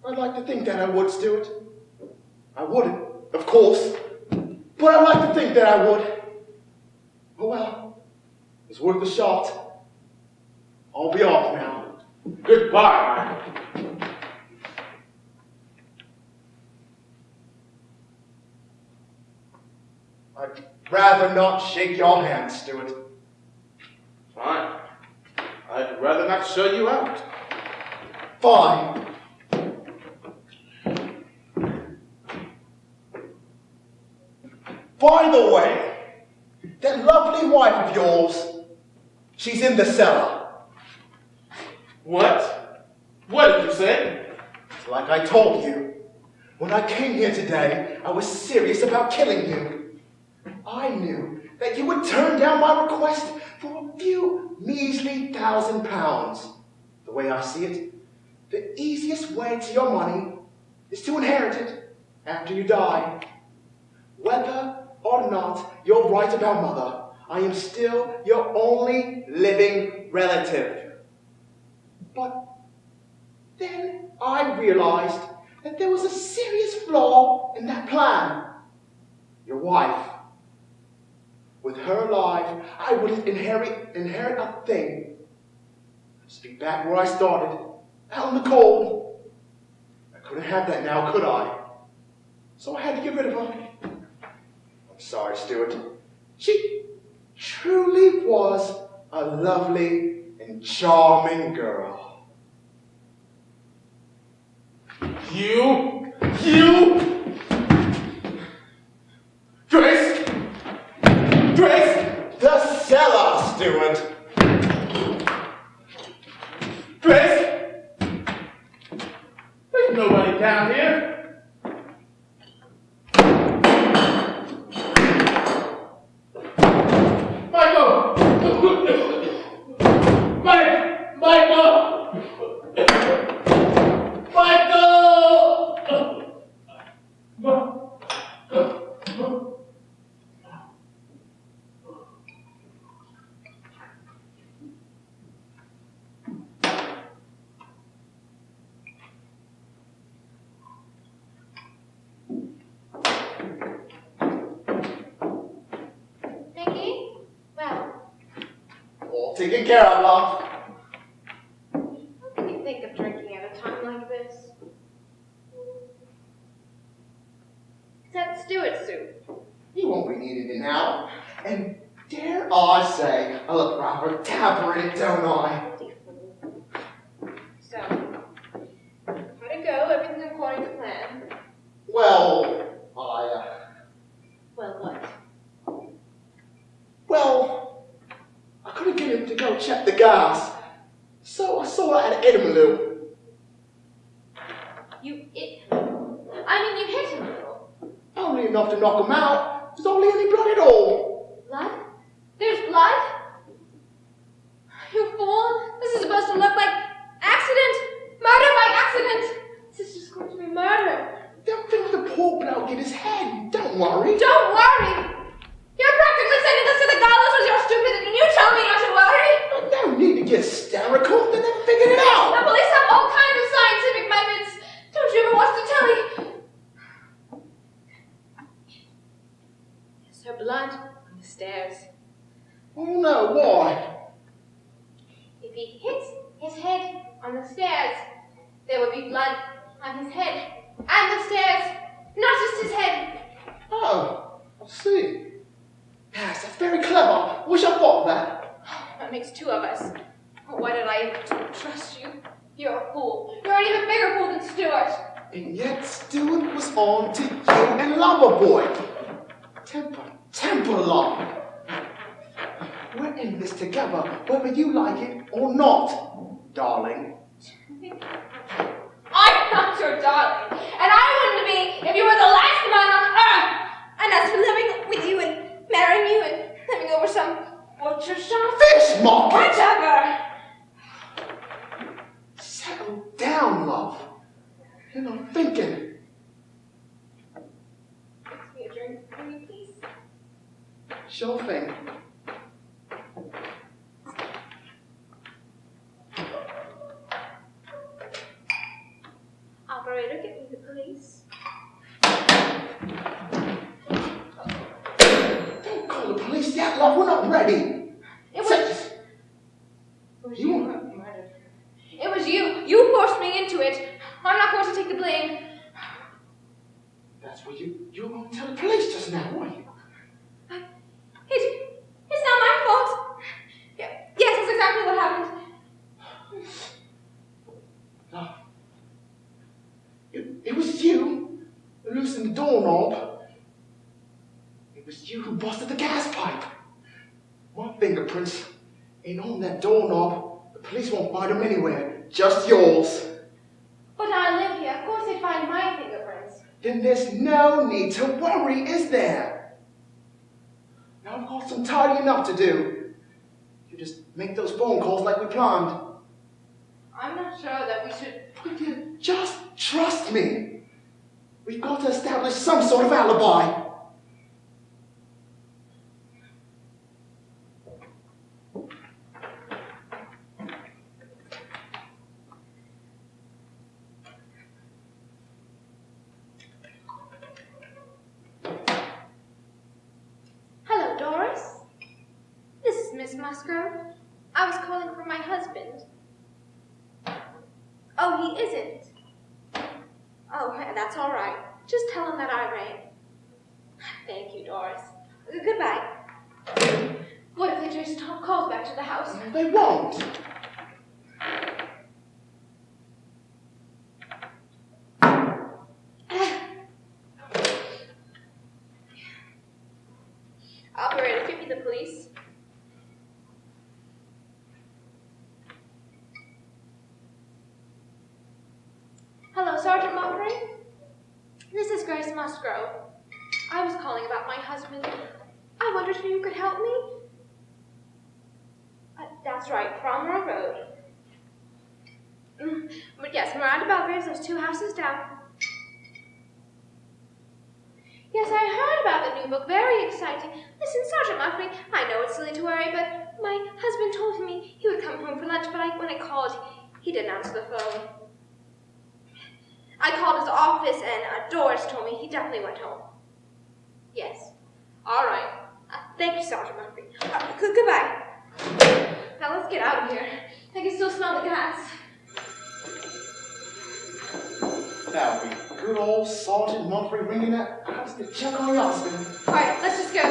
S12: I'd like to think that I would, Stuart. I wouldn't, of course. But I'd like to think that I would. Oh well, it's worth a shot. I'll be off now.
S11: Goodbye, Michael.
S12: I'd rather not shake your hand, Stuart.
S11: Fine. I'd rather not show you out.
S12: Fine. By the way, that lovely wife of yours, she's in the cellar.
S11: What? What did you say?
S12: It's like I told you. When I came here today, I was serious about killing you. I knew that you would turn down my request for a few measly £1,000. The way I see it, the easiest way to your money is to inherit it after you die. Whether or not you're right about Mother, I am still your only living relative. But then I realized that there was a serious flaw in that plan. Your wife. With her alive, I wouldn't inherit a thing. Just be back where I started, out in the cold. I couldn't have that now, could I? So I had to get rid of her. I'm sorry, Stuart. She truly was a lovely and charming girl.
S11: You! Trask!
S12: The cellar, Stuart!
S11: Trask! There's nobody down here.
S12: Taken care of, love.
S4: How can you think of drinking at a time like this? Is that Stuart's soup?
S12: He won't be needing it now. And dare I say, I look rather dapper in it, don't I?
S4: So, how'd it go? Everything according to plan?
S12: Well,
S4: Well, what?
S12: Well, I couldn't get him to go check the gas, so I saw it at Emilia.
S4: You hit him? I mean, you hit him a little.
S12: Only enough to knock him out. There's hardly any blood at all.
S4: Blood? There's blood? You fool! This is supposed to look like accident! Murder by accident! This is just going to be murder.
S12: They'll think the poor bloke in his head. Don't worry.
S4: Don't worry! You're practically sending us to the gallows with your stupidity, and you tell me not to worry!
S12: No need to get hysterical. They never figured it out.
S4: The police have all kinds of scientific methods. Don't you ever watch the telly? Is there blood on the stairs?
S12: Oh no, why?
S4: If he hits his head on the stairs, there would be blood on his head and the stairs, not just his head.
S12: Oh, I see. Yes, that's very clever. Wish I thought of that.
S4: That makes two of us. Why did I trust you? You're a fool. You're an even bigger fool than Stuart.
S12: And yet Stuart was on to you and Loverboy. Temper, love. We're in this together, whether you like it or not, darling.
S4: I'm not your darling, and I wouldn't be if you were the last man on earth. And as for living with you and marrying you and living over some butcher shop,
S12: Fish market!
S4: whatever.
S12: Settle down, love. You're not thinking.
S4: Mix me a drink, will you please?
S12: Sure thing.
S4: Operator, get me the police.
S12: Don't call the police yet, love. We're not ready.
S4: It was you who murdered her. It was you. You forced me into it. I'm not going to take the blame.
S12: That's what you were going to tell the police just now, weren't you?
S4: It's not my fault. Yes, that's exactly what happened.
S12: No. It was you who loosened the doorknob. It was you who busted the gas pipe. My fingerprints ain't on that doorknob. The police won't find them anywhere. Just yours.
S4: But I live here. Of course they'd find my fingerprints.
S12: Then there's no need to worry, is there? Now I've got some tidying up to do. You just make those phone calls like we planned.
S4: I'm not sure that we should...
S12: But you just trust me. We've got to establish some sort of alibi.
S4: Hello, Doris. This is Miss Musgrove. I was calling for my husband. Oh, he isn't. Oh, that's all right. Just tell him that I rang. Thank you, Doris. Goodbye. What if they trace Tom calls back to the house?
S12: They won't.
S4: Operator, give me the police. Hello, Sergeant Mumfrey. This is Grace Musgrove. I was calling about my husband. I wondered if you could help me. That's right, Cromwell Road. But yes, Miranda Belgraves lives 2 houses down. Yes, I heard about the new book. Very exciting. Listen, Sergeant Mumfrey, I know it's silly to worry, but my husband told me he would come home for lunch, but when I called, he didn't answer the phone. I called his office, and Doris told me he definitely went home. Yes. All right. Thank you, Sergeant Mumfrey. Goodbye. Now let's get out of here. I can still smell the gas.
S12: That would be good old Sergeant Mumfrey ringing that house to check on your husband.
S4: All right, let's just go.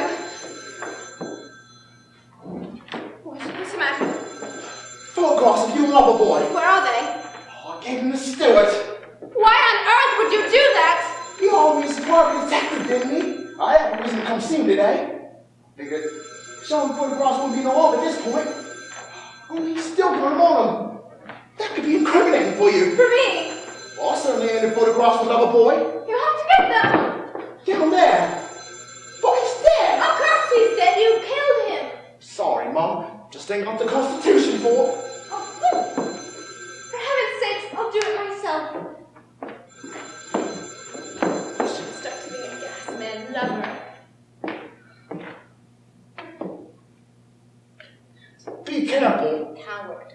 S4: What's the matter?
S12: Photographs of you and Loverboy.
S4: Where are they?
S12: Oh, I gave them to Stuart.
S4: Why on earth would you do that?
S12: He always private detective, didn't he? I have a reason to come see him today. Figured showing photographs wouldn't be no harm at this point. Oh, he's still got them on him. That could be incriminating for you.
S4: For me?
S12: Well, I certainly ain't in photographs with Loverboy.
S4: You have to get them.
S12: Get him there. But he's dead.
S4: Of course he's dead. You killed him.
S12: Sorry, Mum. Just ain't got the Constitution for it.
S4: Oh, for heaven's sakes, I'll do it myself. You should have stuck to being a gas man lover.
S12: Be careful.
S4: Coward.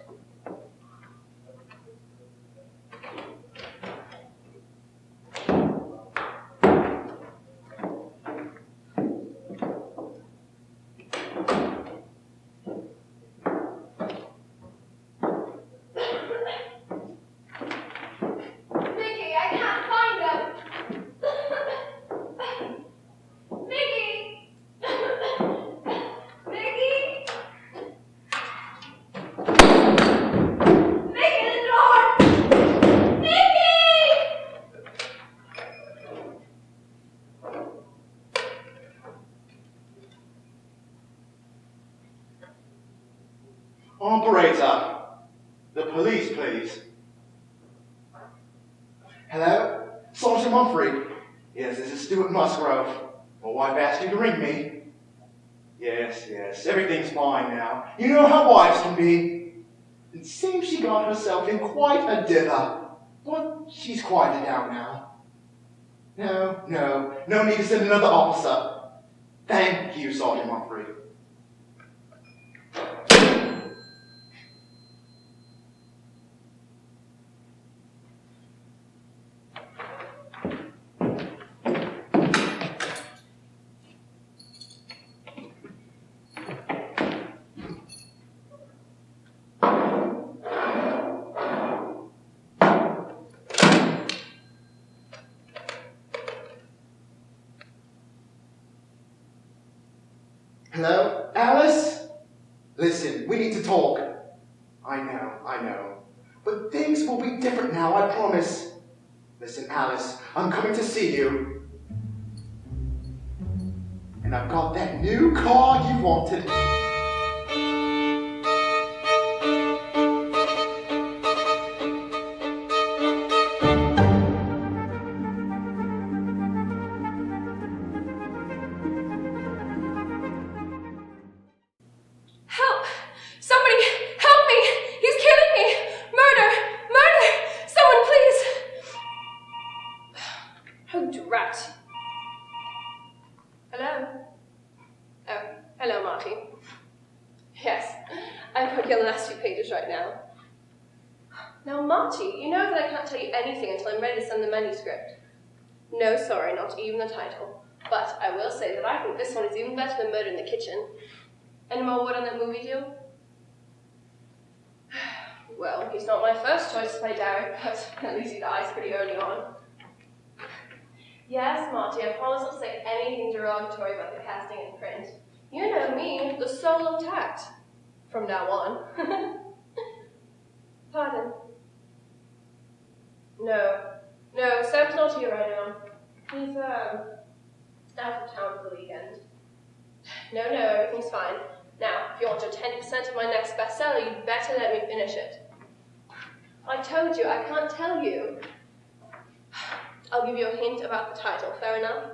S4: Mickey, I can't find them. Mickey! Mickey! Mickey, the door! Mickey!
S12: Operator, the police, please. Hello? Sergeant Mumfrey. Yes, this is Stuart Musgrove. My wife asked you to ring me. Yes, everything's fine now. You know how wives can be. It seems she got herself in quite a dither. But she's quieted down now. No need to send another officer. Thank you, Sergeant Mumfrey. Hello? Alice? Listen, we need to talk. I know. But things will be different now, I promise. Listen, Alice, I'm coming to see you. And And I've got that new car you wanted.
S4: Help! Somebody, help me! He's killing me! Murder! Murder! Someone, please! Oh, drat. Hello? Oh, hello, Marty. Yes, I'm working on the last few pages right now. Now, Marty, you know that I can't tell you anything until I'm ready to send the manuscript. No, sorry, not even the title. But I will say that I think this one is even better than Murder in the Kitchen. Any more word on that movie deal? Well, he's not my first choice to play Derek, but at least he dies pretty early on. Yes, Marty, I promise not to say anything derogatory about the casting in print. You know me, the soul of tact. From now on. Pardon? No, Sam's not here right now. He's, out of town for the weekend. No, everything's fine. Now, if you want your 10% of my next bestseller, you'd better let me finish it. I told you, I can't tell you. I'll give you a hint about the title, fair enough?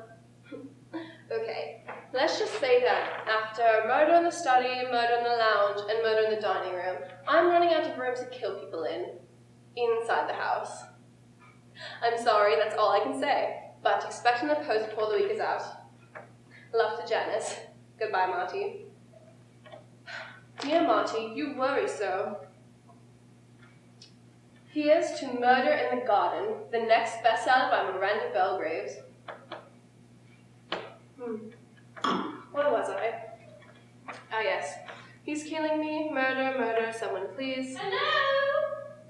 S4: Okay, let's just say that after Murder in the Study, Murder in the Lounge, and Murder in the Dining Room, I'm running out of rooms to kill people inside the house. I'm sorry, that's all I can say, but expect in the post before the week is out. Love to Janice. Goodbye, Marty. Dear Marty, you worry so. Here's to Murder in the Garden, the next bestseller by Miranda Belgraves. What was I? Ah, yes. He's killing me. Murder, someone please.
S10: Hello?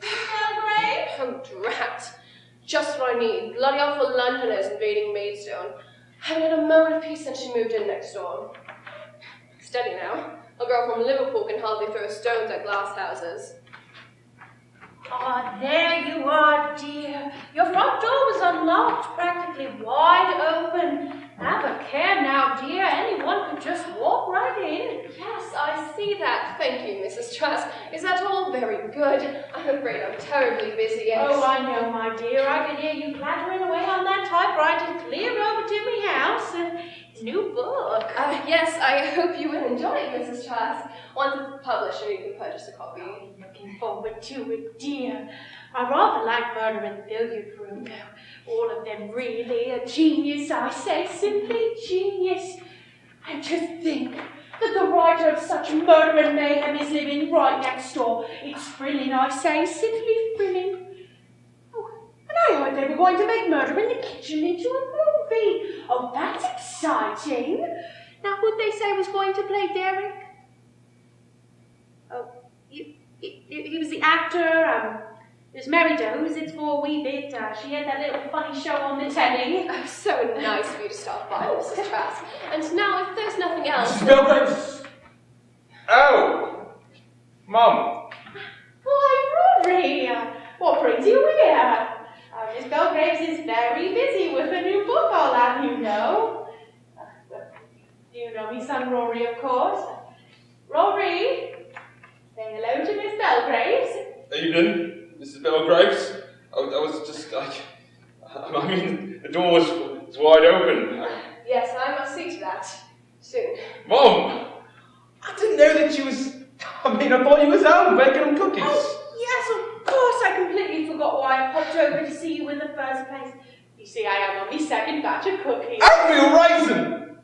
S10: Belgraves?
S4: Oh, drat. Just what I need. Bloody awful Londoners invading Maidstone. Haven't had a moment of peace since she moved in next door. Steady now. A girl from Liverpool can hardly throw stones at glass houses.
S10: Oh, there you are, dear. Your front door was unlocked, practically wide open. Have a care now, dear. Anyone could just walk right in.
S4: Yes, I see that. Thank you, Mrs. Trask. Is that all very good? I'm afraid I'm terribly busy.
S10: Oh, I know, my dear. I can hear you clattering away on that typewriter clear over to me house. New book.
S4: Yes, I hope you will enjoy it, Mrs. Trask. Once it's published, you can purchase a copy.
S10: I'm looking forward to it, dear. I rather like Murder in the Billiard Room, though. All of them really a genius, I say, simply genius. And to think that the writer of such murder and mayhem is living right next door. It's thrilling, I say, simply thrilling. Oh, and I heard they were going to make Murder in the Kitchen into a movie. Oh, that's exciting. Now, who'd they say was going to play Derek? Oh, he was the actor, it was Mary Doe's, it's for a wee bit. She had that little funny show on the telly.
S4: Oh, so nice of you to stop by, Mrs. Trask. And now, if there's nothing else...
S11: Mrs. Belgraves! Oh! Mum!
S10: Why, Rory! What brings you here? Miss Belgraves is very busy with a new book, I'll have you know. You know me son Rory, of course. Rory! Say hello to Miss Belgraves.
S5: Evening, Mrs. Belgraves. I was just, I mean, the door was wide open.
S4: Yes, I must see to that. Soon.
S11: Mum! I didn't know that you was, I thought you was home baking them cookies.
S10: Oh, yes, of course, I completely forgot why I popped over to see you in the first place. You see, I am on my second batch of cookies.
S11: Oatmeal raisin!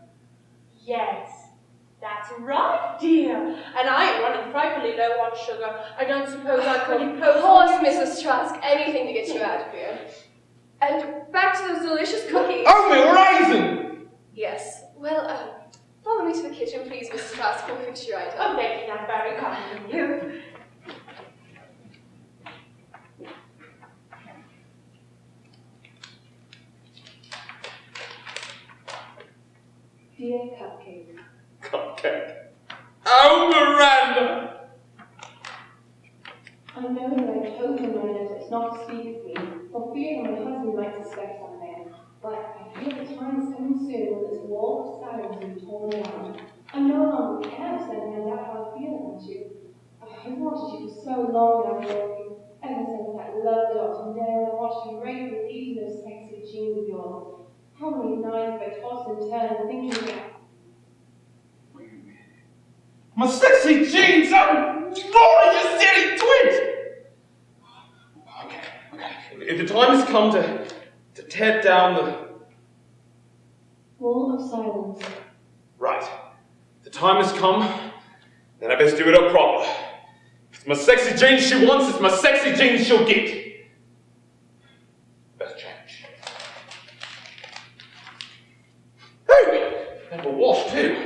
S10: Yes. That's right, dear. And I am running frightfully low on sugar. I don't suppose I could impose...
S4: Of course, Mrs. Trask, anything to get you out of here. And back to those delicious cookies.
S11: Oatmeal raisin!
S4: Yes. Well, follow me to the kitchen, please, Mrs. Trask. We'll fix you right up.
S10: Oh, thank you. That's very kind of you.
S4: Dear Cupcake.
S11: Cupcake. Oh, Miranda!
S13: I know that I told you in my letters not to speak of me, for fear my husband might suspect something, but I feel the time is coming soon do when this wall of silence is torn down? I no longer care to send out how I feel about you. I've wanted you for so long now, Rory. Ever since that lovely autumn day when I watched you raise and eat those sexy jeans of yours. How many nights have I tossed and turned thinking about...
S11: My sexy jeans! I'm Rory, you silly twit! Okay. If the time has come to tear down the...
S13: Wall of silence.
S11: Right. The time has come, then I best do it up proper. It's my sexy jeans she wants, it's my sexy jeans she'll get. Best change. Hey! Never washed too.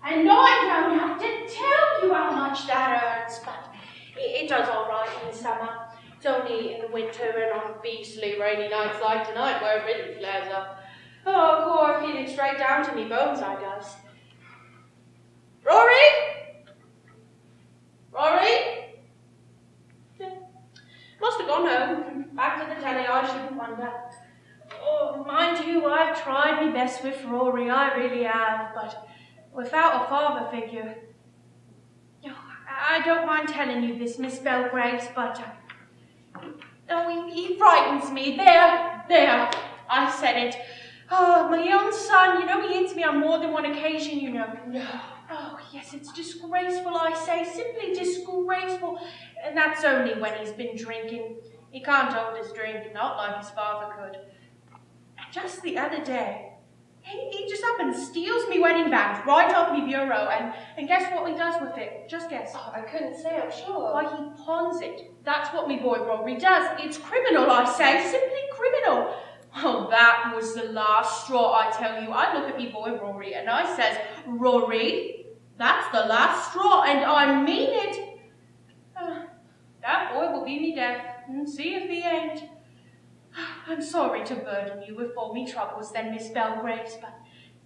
S10: And I don't have to tell you how much that hurts, but it does all right in the summer. It's only in the winter and on beastly rainy nights like tonight where it really flares up. Oh, poor, feeling straight down to me bones, I does. Rory? Must have gone home. Back to the telly, I shouldn't wonder. Oh, mind you, I've tried my best with Rory, I really have, but without a father figure. I don't mind telling you this, Miss Belgraves, but he frightens me. There, I said it. Oh, my own son, he hits me on more than one occasion, No. Oh, yes, it's disgraceful, I say, simply disgraceful. And that's only when he's been drinking. He can't hold his drink, not like his father could. And just the other day, he just up and steals me wedding band right off me bureau, and guess what he does with it? Just guess.
S4: Oh, I couldn't say, I'm sure.
S10: Why, he pawns it. That's what me boy Rory does. It's criminal, I say, simply criminal. Oh, that was the last straw, I tell you. I look at me boy Rory and I says, Rory, that's the last straw, and I mean it. That boy will be me death, and see if he ain't. I'm sorry to burden you with all me troubles then, Miss Belgraves, but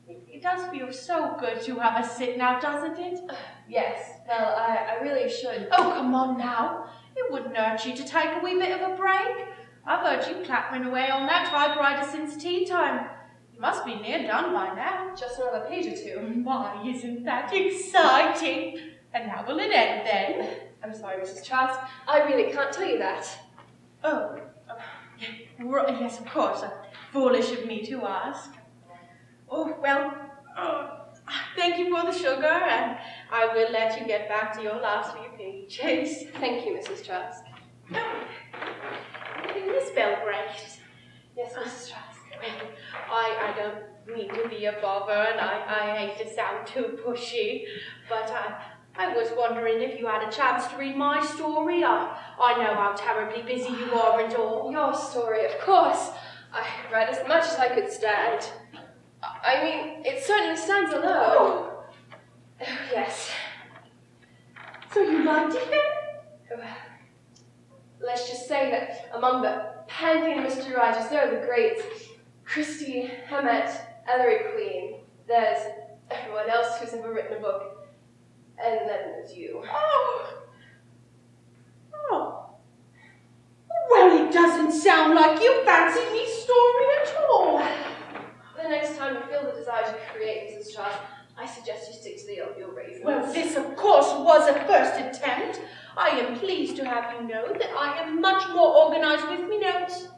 S10: it does feel so good to have a sit now, doesn't it?
S4: Yes, well, I really should.
S10: Oh, come on now. It wouldn't hurt you to take a wee bit of a break. I've heard you clattering away on that typewriter since tea time. You must be near done by now.
S4: Just another page or two.
S10: Why, isn't that exciting? And how will it end then?
S4: I'm sorry, Mrs. Trask. I really can't tell you that.
S10: Oh, yes, of course. Foolish of me to ask. Oh, well, thank you for the sugar, and I will let you get back to your last few pages.
S4: Thank you, Mrs. Trask.
S10: Miss Belgraves.
S4: Yes, Mrs. Trask.
S10: I don't mean to be a bother, and I hate to sound too pushy, but I was wondering if you had a chance to read my story. I know how terribly busy you are and all.
S4: Your story, of course. I read as much as I could stand. I mean, it certainly stands alone. Oh, yes.
S10: So you liked it then?
S4: Let's just say that among the pantheon of mystery writers, there are the greats. Christie, Hammett, Ellery Queen. There's everyone else who's ever written a book. And then there's you.
S10: Oh. Well, it doesn't sound like you fancy me story at all.
S4: The next time you feel the desire to create, Mrs. Trask, I suggest you stick to the oatmeal raisins.
S10: Well, this, of course, was a first attempt. I am pleased to have you know that I am much more organized with me notes.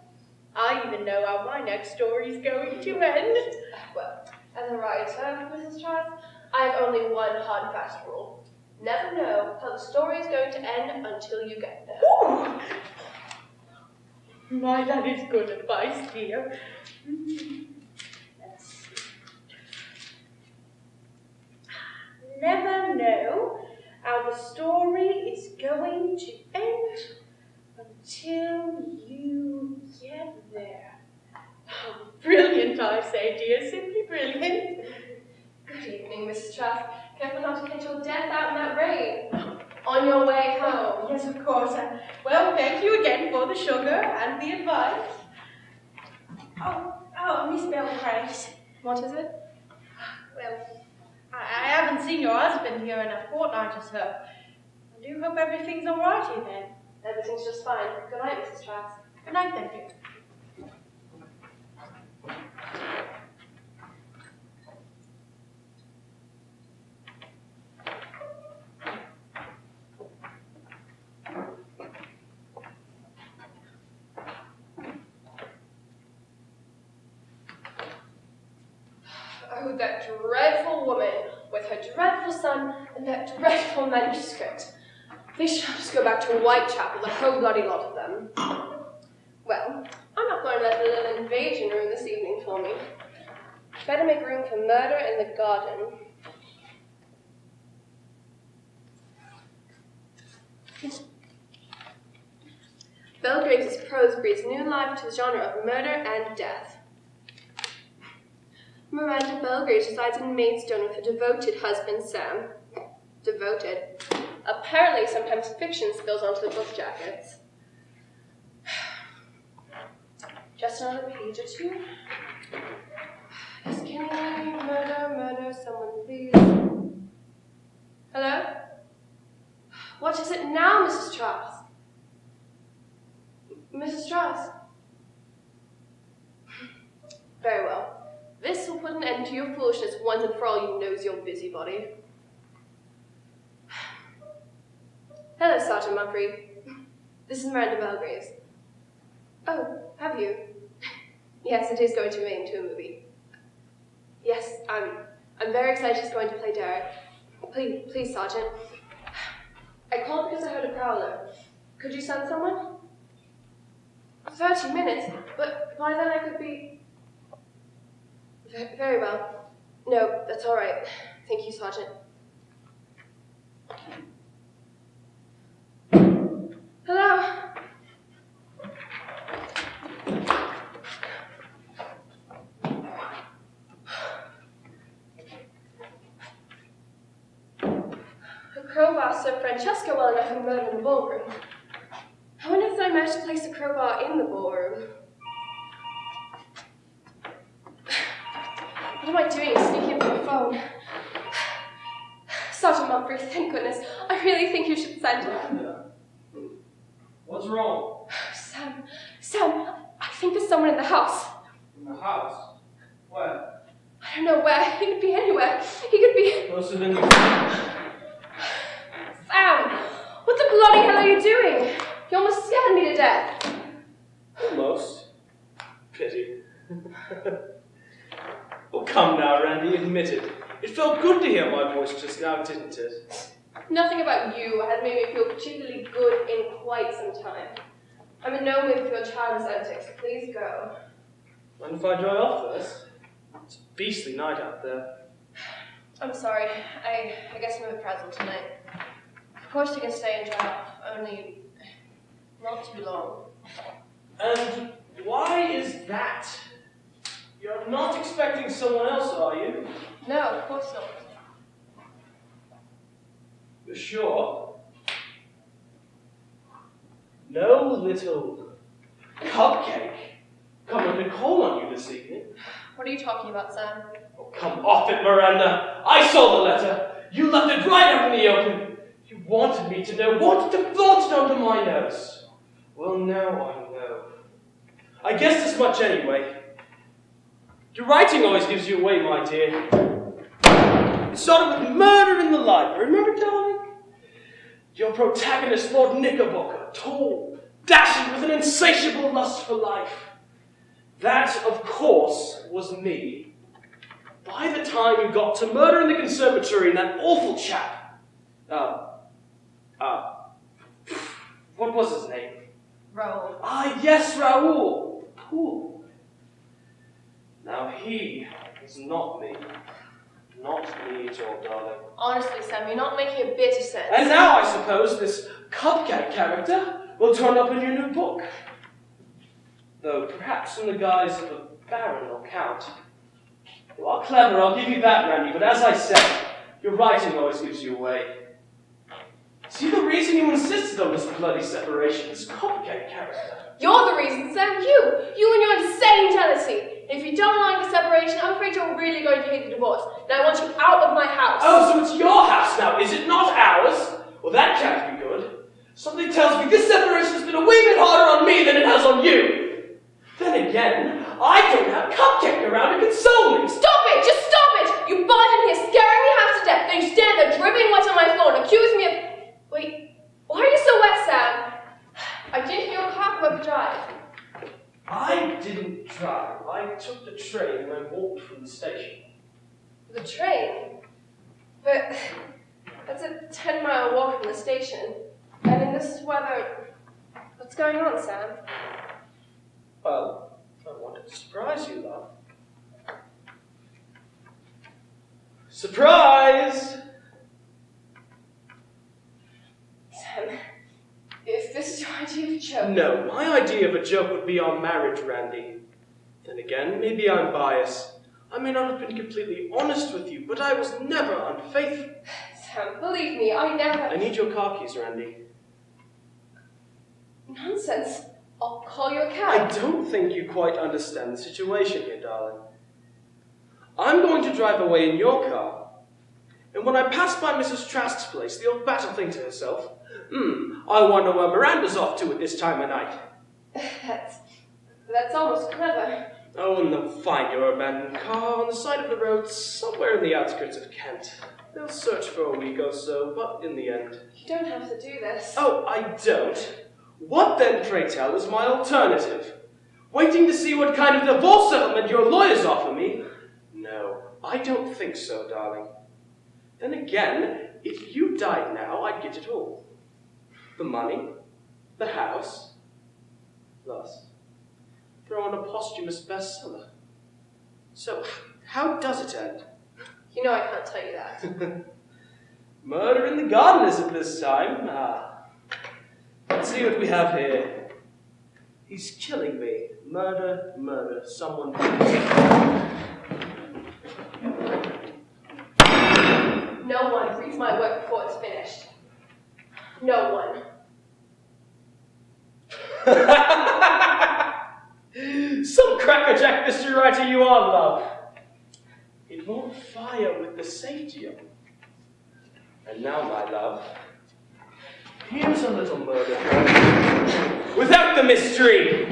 S10: I even know how my next story is going to end.
S4: Well, as a writer, Mrs. Trask, I have only one hard and fast rule. Never know how the story is going to end until you get there.
S10: Ooh. My, that is good advice, dear. Let's see. Never know how the story is going to end until you get there. Oh, brilliant, I say, dear. Simply brilliant.
S4: Good evening, Mrs. Trask. Careful not to catch your death out in that rain. On your way home.
S10: Yes, of course. Well, thank you again for the sugar and the advice. Oh, Miss Belgraves.
S4: What is it?
S10: Well, I haven't seen your husband here in a fortnight or so. I do hope everything's all right here then.
S4: Everything's just fine. Good night, Mrs. Trask.
S10: Good night then, dear.
S13: Oh, that dreadful woman with her dreadful son and that dreadful manuscript. They should just go back to Whitechapel, the whole bloody lot of them. Well, I'm not going to let the little invasion ruin this evening for me. Better make room for murder in the garden. Belgraves' prose breathes new life to the genre of murder and death. Miranda Belgraves resides in Maidstone with her devoted husband, Sam. Devoted. Apparently, sometimes fiction spills onto the book jackets. Just another page or two. Yes, can we murder someone, please? Hello? What is it now, Mrs. Trask? Mrs. Trask? Very well. This will put an end to your foolishness once and for all, you nosy old busybody. Hello, Sergeant Mumphrey. This is Miranda Belgraves. Oh, have you? Yes, it is going to be made into a movie. Yes, I'm very excited she's going to play Derek. Please, Sergeant. I called because I heard a prowler. Could you send someone? 30 minutes, but by then I could be... Very well. No, that's all right. Thank you, Sergeant. Hello? A crowbar served Francesca well enough in murder in the ballroom. I wonder if I managed to place the crowbar in the ballroom. What am I doing sneaking in from the phone? Sergeant Mumphrey, thank goodness. I really think you should send him.
S6: What's wrong?
S13: Sam, I think there's someone in the house.
S6: In the house? Where?
S13: I don't know where. He could be anywhere. He could be...
S6: Closer than you think.
S13: Sam, what the bloody hell are you doing? You almost scared me to death.
S6: Almost. Pity. Oh, come now, Randy, admit it. It felt good to hear my voice just now, didn't it?
S13: Nothing about you has made me feel particularly good in quite some time. I'm in no mood for your child's antics. Please go.
S6: Mind if I dry off first? It's a beastly night out there.
S13: I'm sorry. I guess I'm a bit frazzled tonight. Of course you can stay and dry off, only not too long.
S6: And why is that? You're not expecting someone else, are you?
S13: No, of course not.
S6: You're sure? No little cupcake coming to call on you this evening?
S13: What are you talking about, Sam?
S6: Oh, come off it, Miranda. I saw the letter. You left it right out in the open. You wanted me to know, wanted to float it under my nose. Well, now I know. I guess this much anyway. Your writing always gives you away, my dear. It started with murder in the library, remember, darling? Your protagonist, Lord Knickerbocker, tall, dashing with an insatiable lust for life. That, of course, was me. By the time you got to murder in the conservatory and that awful chap, what was his name?
S13: Raoul.
S6: Ah, yes, Raoul. Poor. Now he is not me. Not me at all, darling.
S13: Honestly, Sam, you're not making a bit of sense.
S6: And now I suppose this cupcake character will turn up in your new book. Though perhaps in the guise of a baron or count. You are clever, I'll give you that, Randy, but as I said, your writing always gives you away. See the reason you insisted on this bloody separation, this cupcake character?
S13: You're the reason, Sam. You and your insane jealousy. If you don't like the separation, I'm afraid you're really going to hate the divorce. And I want you out of my house.
S6: Oh, so it's your house now, is it not ours? Well, that can't be good. Something tells me this separation has been a wee bit harder on me than it has on you. Then again, I don't have Cupcake around to console me.
S13: Stop it! Just stop it! You barged in here scaring me half to death, then you stand there dripping wet on my floor and accuse me of... Wait, why are you so wet, Sam? I did hear your car come up the drive.
S6: I didn't drive. I took the train and I walked from the station.
S13: The train? But that's a 10-mile walk from the station. And in this weather... What's going on, Sam?
S6: Well, I wanted to surprise you, love. Surprise!
S13: Sam, if this is your idea of a joke...
S6: No, my idea of a joke would be our marriage, Randy. Then again, maybe I'm biased. I may not have been completely honest with you, but I was never unfaithful.
S13: Sam, believe me, I never...
S6: I need your car keys, Randy.
S13: Nonsense. I'll call you a
S6: I
S13: cab.
S6: don't think you quite understand the situation here, darling. I'm going to drive away in your car, and when I pass by Mrs. Trask's place, the old bat will think to herself, I wonder where Miranda's off to at this time of night.
S13: That's almost clever.
S6: Oh, and they'll find your abandoned car on the side of the road somewhere in the outskirts of Kent. They'll search for a week or so, but in the end...
S13: You don't have to do this.
S6: Oh, I don't? What then, pray tell, is my alternative? Waiting to see what kind of divorce settlement your lawyers offer me? No, I don't think so, darling. Then again, if you died now, I'd get it all. The money, the house, plus throw in a posthumous bestseller. So, how does it end?
S13: You know I can't tell you that.
S6: Murder in the garden is it this time? Let's see what we have here. He's killing me. Murder, murder, someone...
S13: No one reads my work before it's finished. No one.
S6: Some crackerjack mystery writer you are, love. It won't fire with the safety on. And now, my love, here's a little murder without the mystery.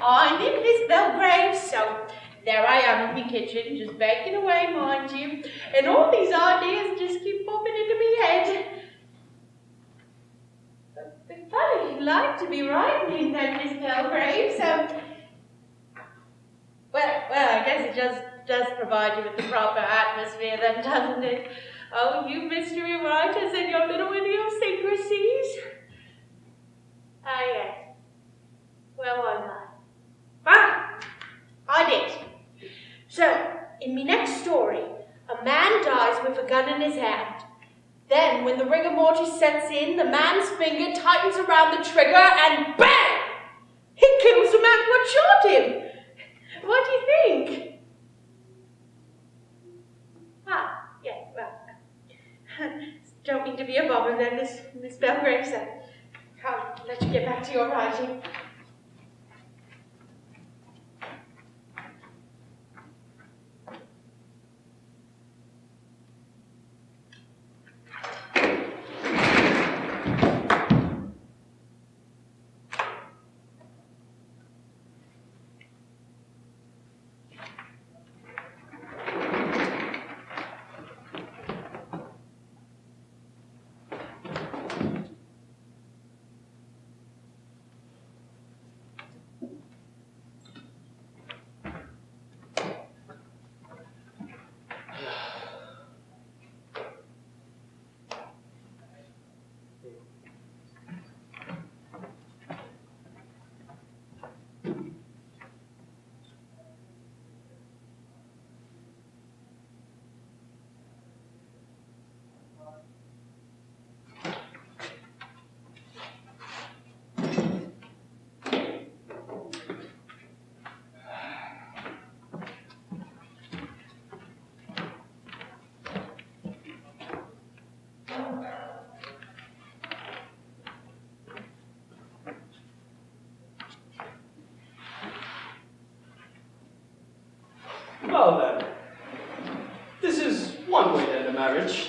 S10: I'm in Miss Belgraves, so there I am in my kitchen, just baking away, mind you, and all these ideas just keep popping into my head. But funny, you'd like to be writing then, Miss Belgraves, well, I guess it does provide you with the proper atmosphere then, doesn't it? Oh, you mystery writers and your little idiosyncrasies. Ah, yes. Where was I? I did. So, in my next story, a man dies with a gun in his hand. Then, when the rigor mortis sets in, the man's finger tightens around the trigger and bang! He kills the man what shot him. What do you think? Yes, well, don't mean to be a bother then, Miss Belgraves. I'll let you get back to your writing.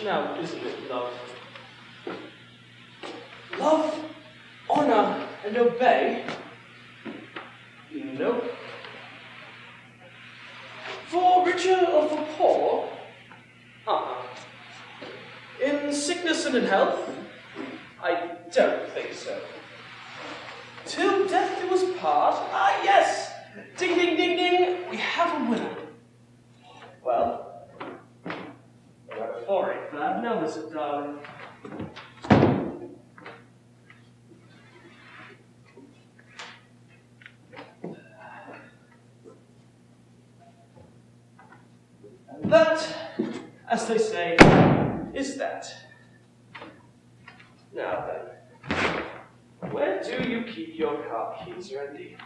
S6: Now, isn't it love? Love, honor, and obey? Nope. For richer or for poor? In sickness and in health? I don't think so. Till death do us part? Ah, yes! Ding, ding, ding, ding! We have a winner. Well, we're 45 now, Mr. Darling. And that, as they say, is that. Now then, where do you keep your car keys, Randy?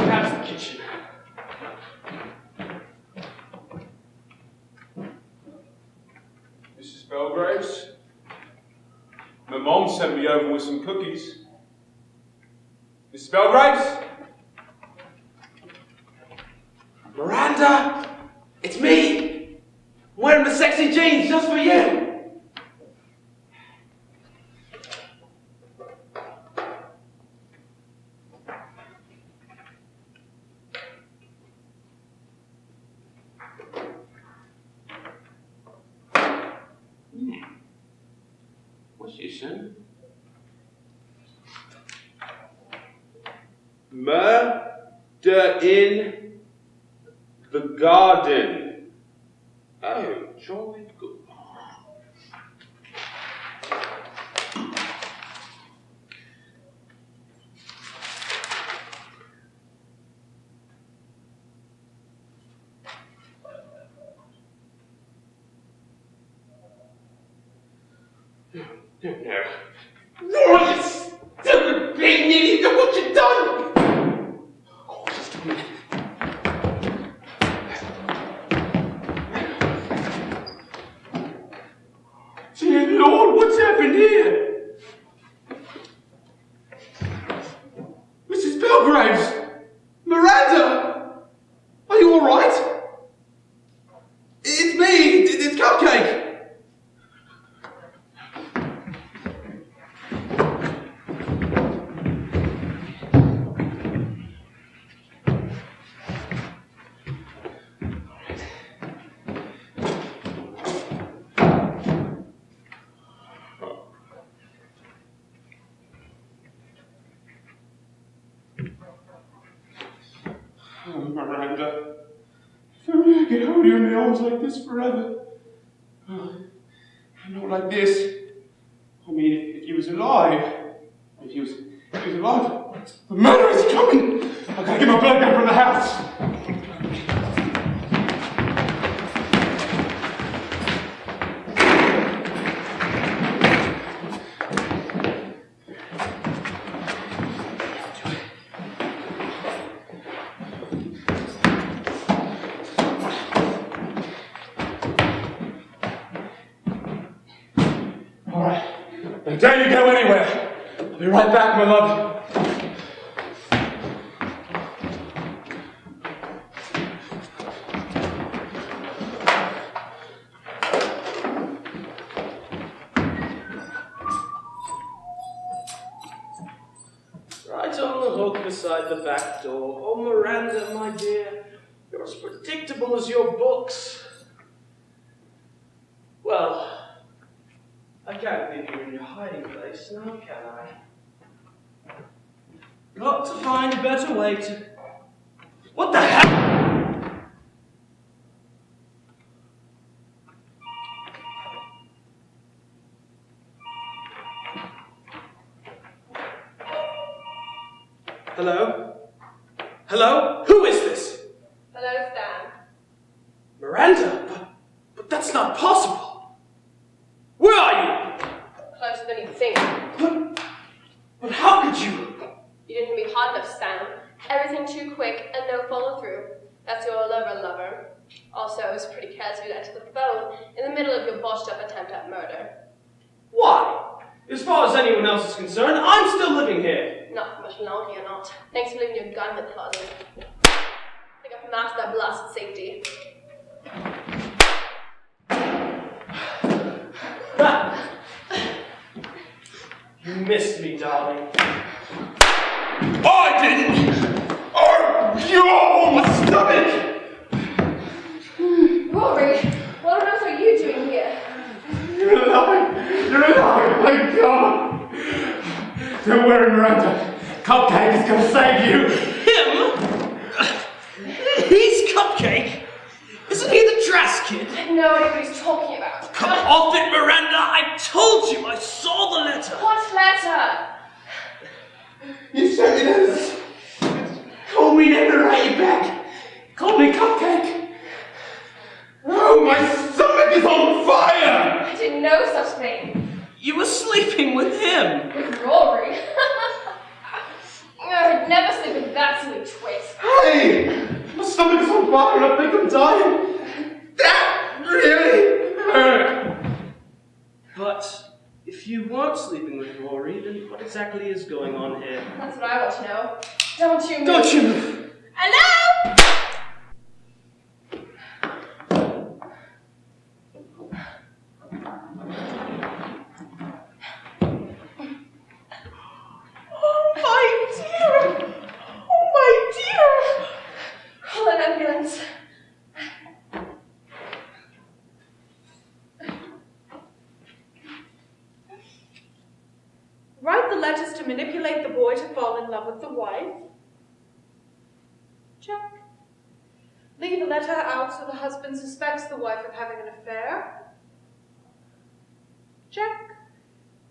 S6: Perhaps the kitchen.
S5: Mrs. Belgraves? My mom sent me over with some cookies. Mrs. Belgraves?
S6: Miranda! It's me! I'm wearing the sexy jeans just for you!
S5: What's your son? Murder in the garden. Oh, jolly good. No.
S6: Rory, you stupid being idiot! Look what you've done! Oh, just a minute. Dear Lord, what's happened here? Mrs. Belgraves! Miranda! Are you alright? It's me! It's Cupcake!
S5: Oh, Miranda. If only I could hold you in my arms like this forever. Oh, not like this. I mean, if he was alive. If he was alive. The murderer's coming! I gotta get my blood back from the house! Don't you go anywhere. I'll be right back, my love.
S6: Right on the hook beside the back door. Oh, Miranda, my dear, you're as predictable as your books. Well, I can't leave you in your hiding place now, can I? Got to find a better way to... What the hell? Hello? Hello? Who is this?
S4: Hello, Stan.
S6: Miranda? But that's not possible. Where are you?
S4: Closer than you think.
S6: But how could you?
S4: You didn't be hard enough, Stan. Everything too quick and no follow-through. That's your lover. Also, it was pretty careless of you to enter the phone in the middle of your botched-up attempt at murder.
S6: Why? As far as anyone else is concerned, I'm still living here.
S4: Not from a much longer you're not. Thanks for leaving your gun in the closet. I think I've mastered that blasted safety.
S6: You missed me, darling.
S5: I didn't! Oh, my stomach!
S4: Rory, what on earth are you doing here?
S5: You're alive! You're alive! My God! Don't worry, Miranda. Cupcake is gonna save you!
S6: Him? He's Cupcake? Isn't he the Trask kid?
S4: I have no idea what he's talking about.
S6: Come off it, Miranda! I told you I saw the letter!
S4: What letter?
S5: You sent me this! Call me never write you back! Call me Cupcake! Oh, my stomach is on fire!
S4: I didn't know such thing.
S6: You were sleeping with him!
S4: With Rory? I'd never sleep with that silly twit.
S5: Hey! My stomach is on fire and I think I'm dying! That really hurt!
S6: But if you weren't sleeping with Rory, then what exactly is going on here?
S4: That's what I want to know. Don't you move.
S6: Don't you move!
S4: Hello?
S10: Oh my dear! Oh my dear!
S4: Call an ambulance.
S10: Write the letters to manipulate the boy to fall in love with the wife. Check. Leave a letter out so the husband suspects the wife of having an affair. Check.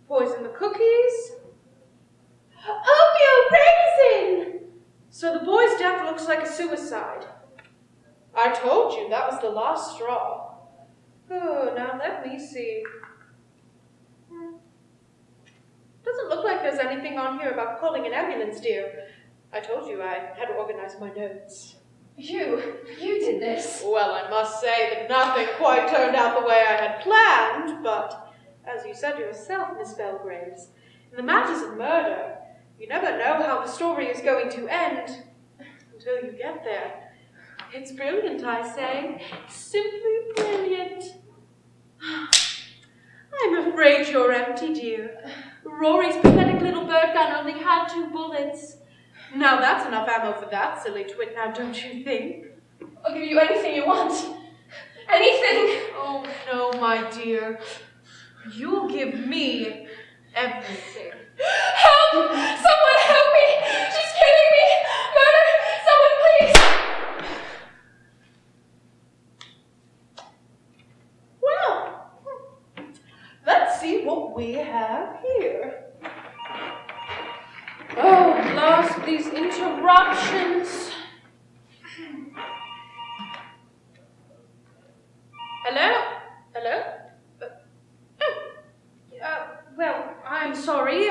S10: Poison the cookies. Oatmeal raisin! So the boy's death looks like a suicide. I told you that was the last straw. Oh, now let me see. Doesn't look like there's anything on here about calling an ambulance, dear. I told you I had to organize my notes.
S4: You did this.
S10: Well, I must say that nothing quite turned out the way I had planned, but as you said yourself, Miss Belgraves, in the matters of murder, you never know how the story is going to end until you get there. It's brilliant, I say. Simply brilliant. I'm afraid you're empty, dear. Rory's pathetic little bird gun only had 2 bullets. Now that's enough ammo for that silly twit, now don't you think?
S4: I'll give you anything you want. Anything.
S10: Oh, no, my dear. You'll give me everything.
S4: Help! Someone help me! She's killing me! Murder! Someone please!
S10: Well, let's see what we have here. Oh, blast these interruptions. Hello? Hello? Well, I'm sorry.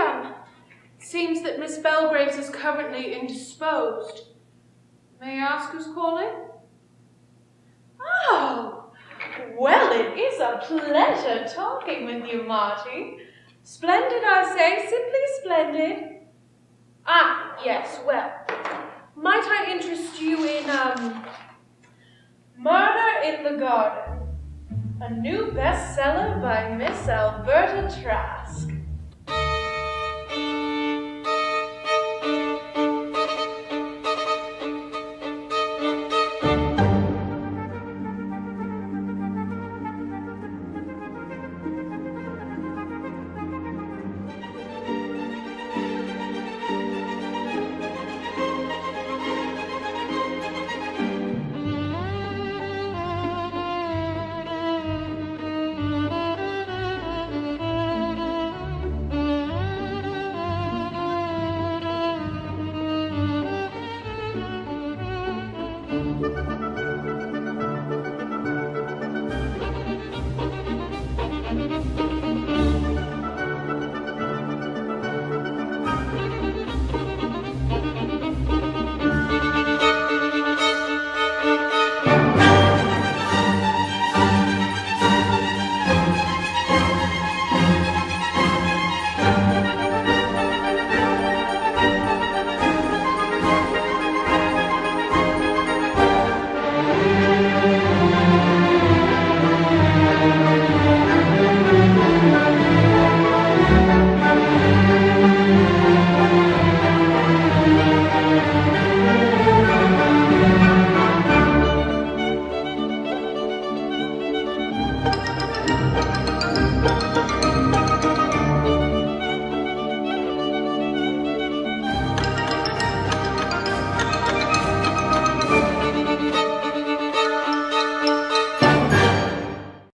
S10: Seems that Miss Belgraves is currently indisposed. May I ask who's calling? Oh, well, it is a pleasure talking with you, Marty. Splendid, I say, simply splendid. Ah, yes, well, might I interest you in, Murder in the Garden, a new bestseller by Miss Alberta Trask.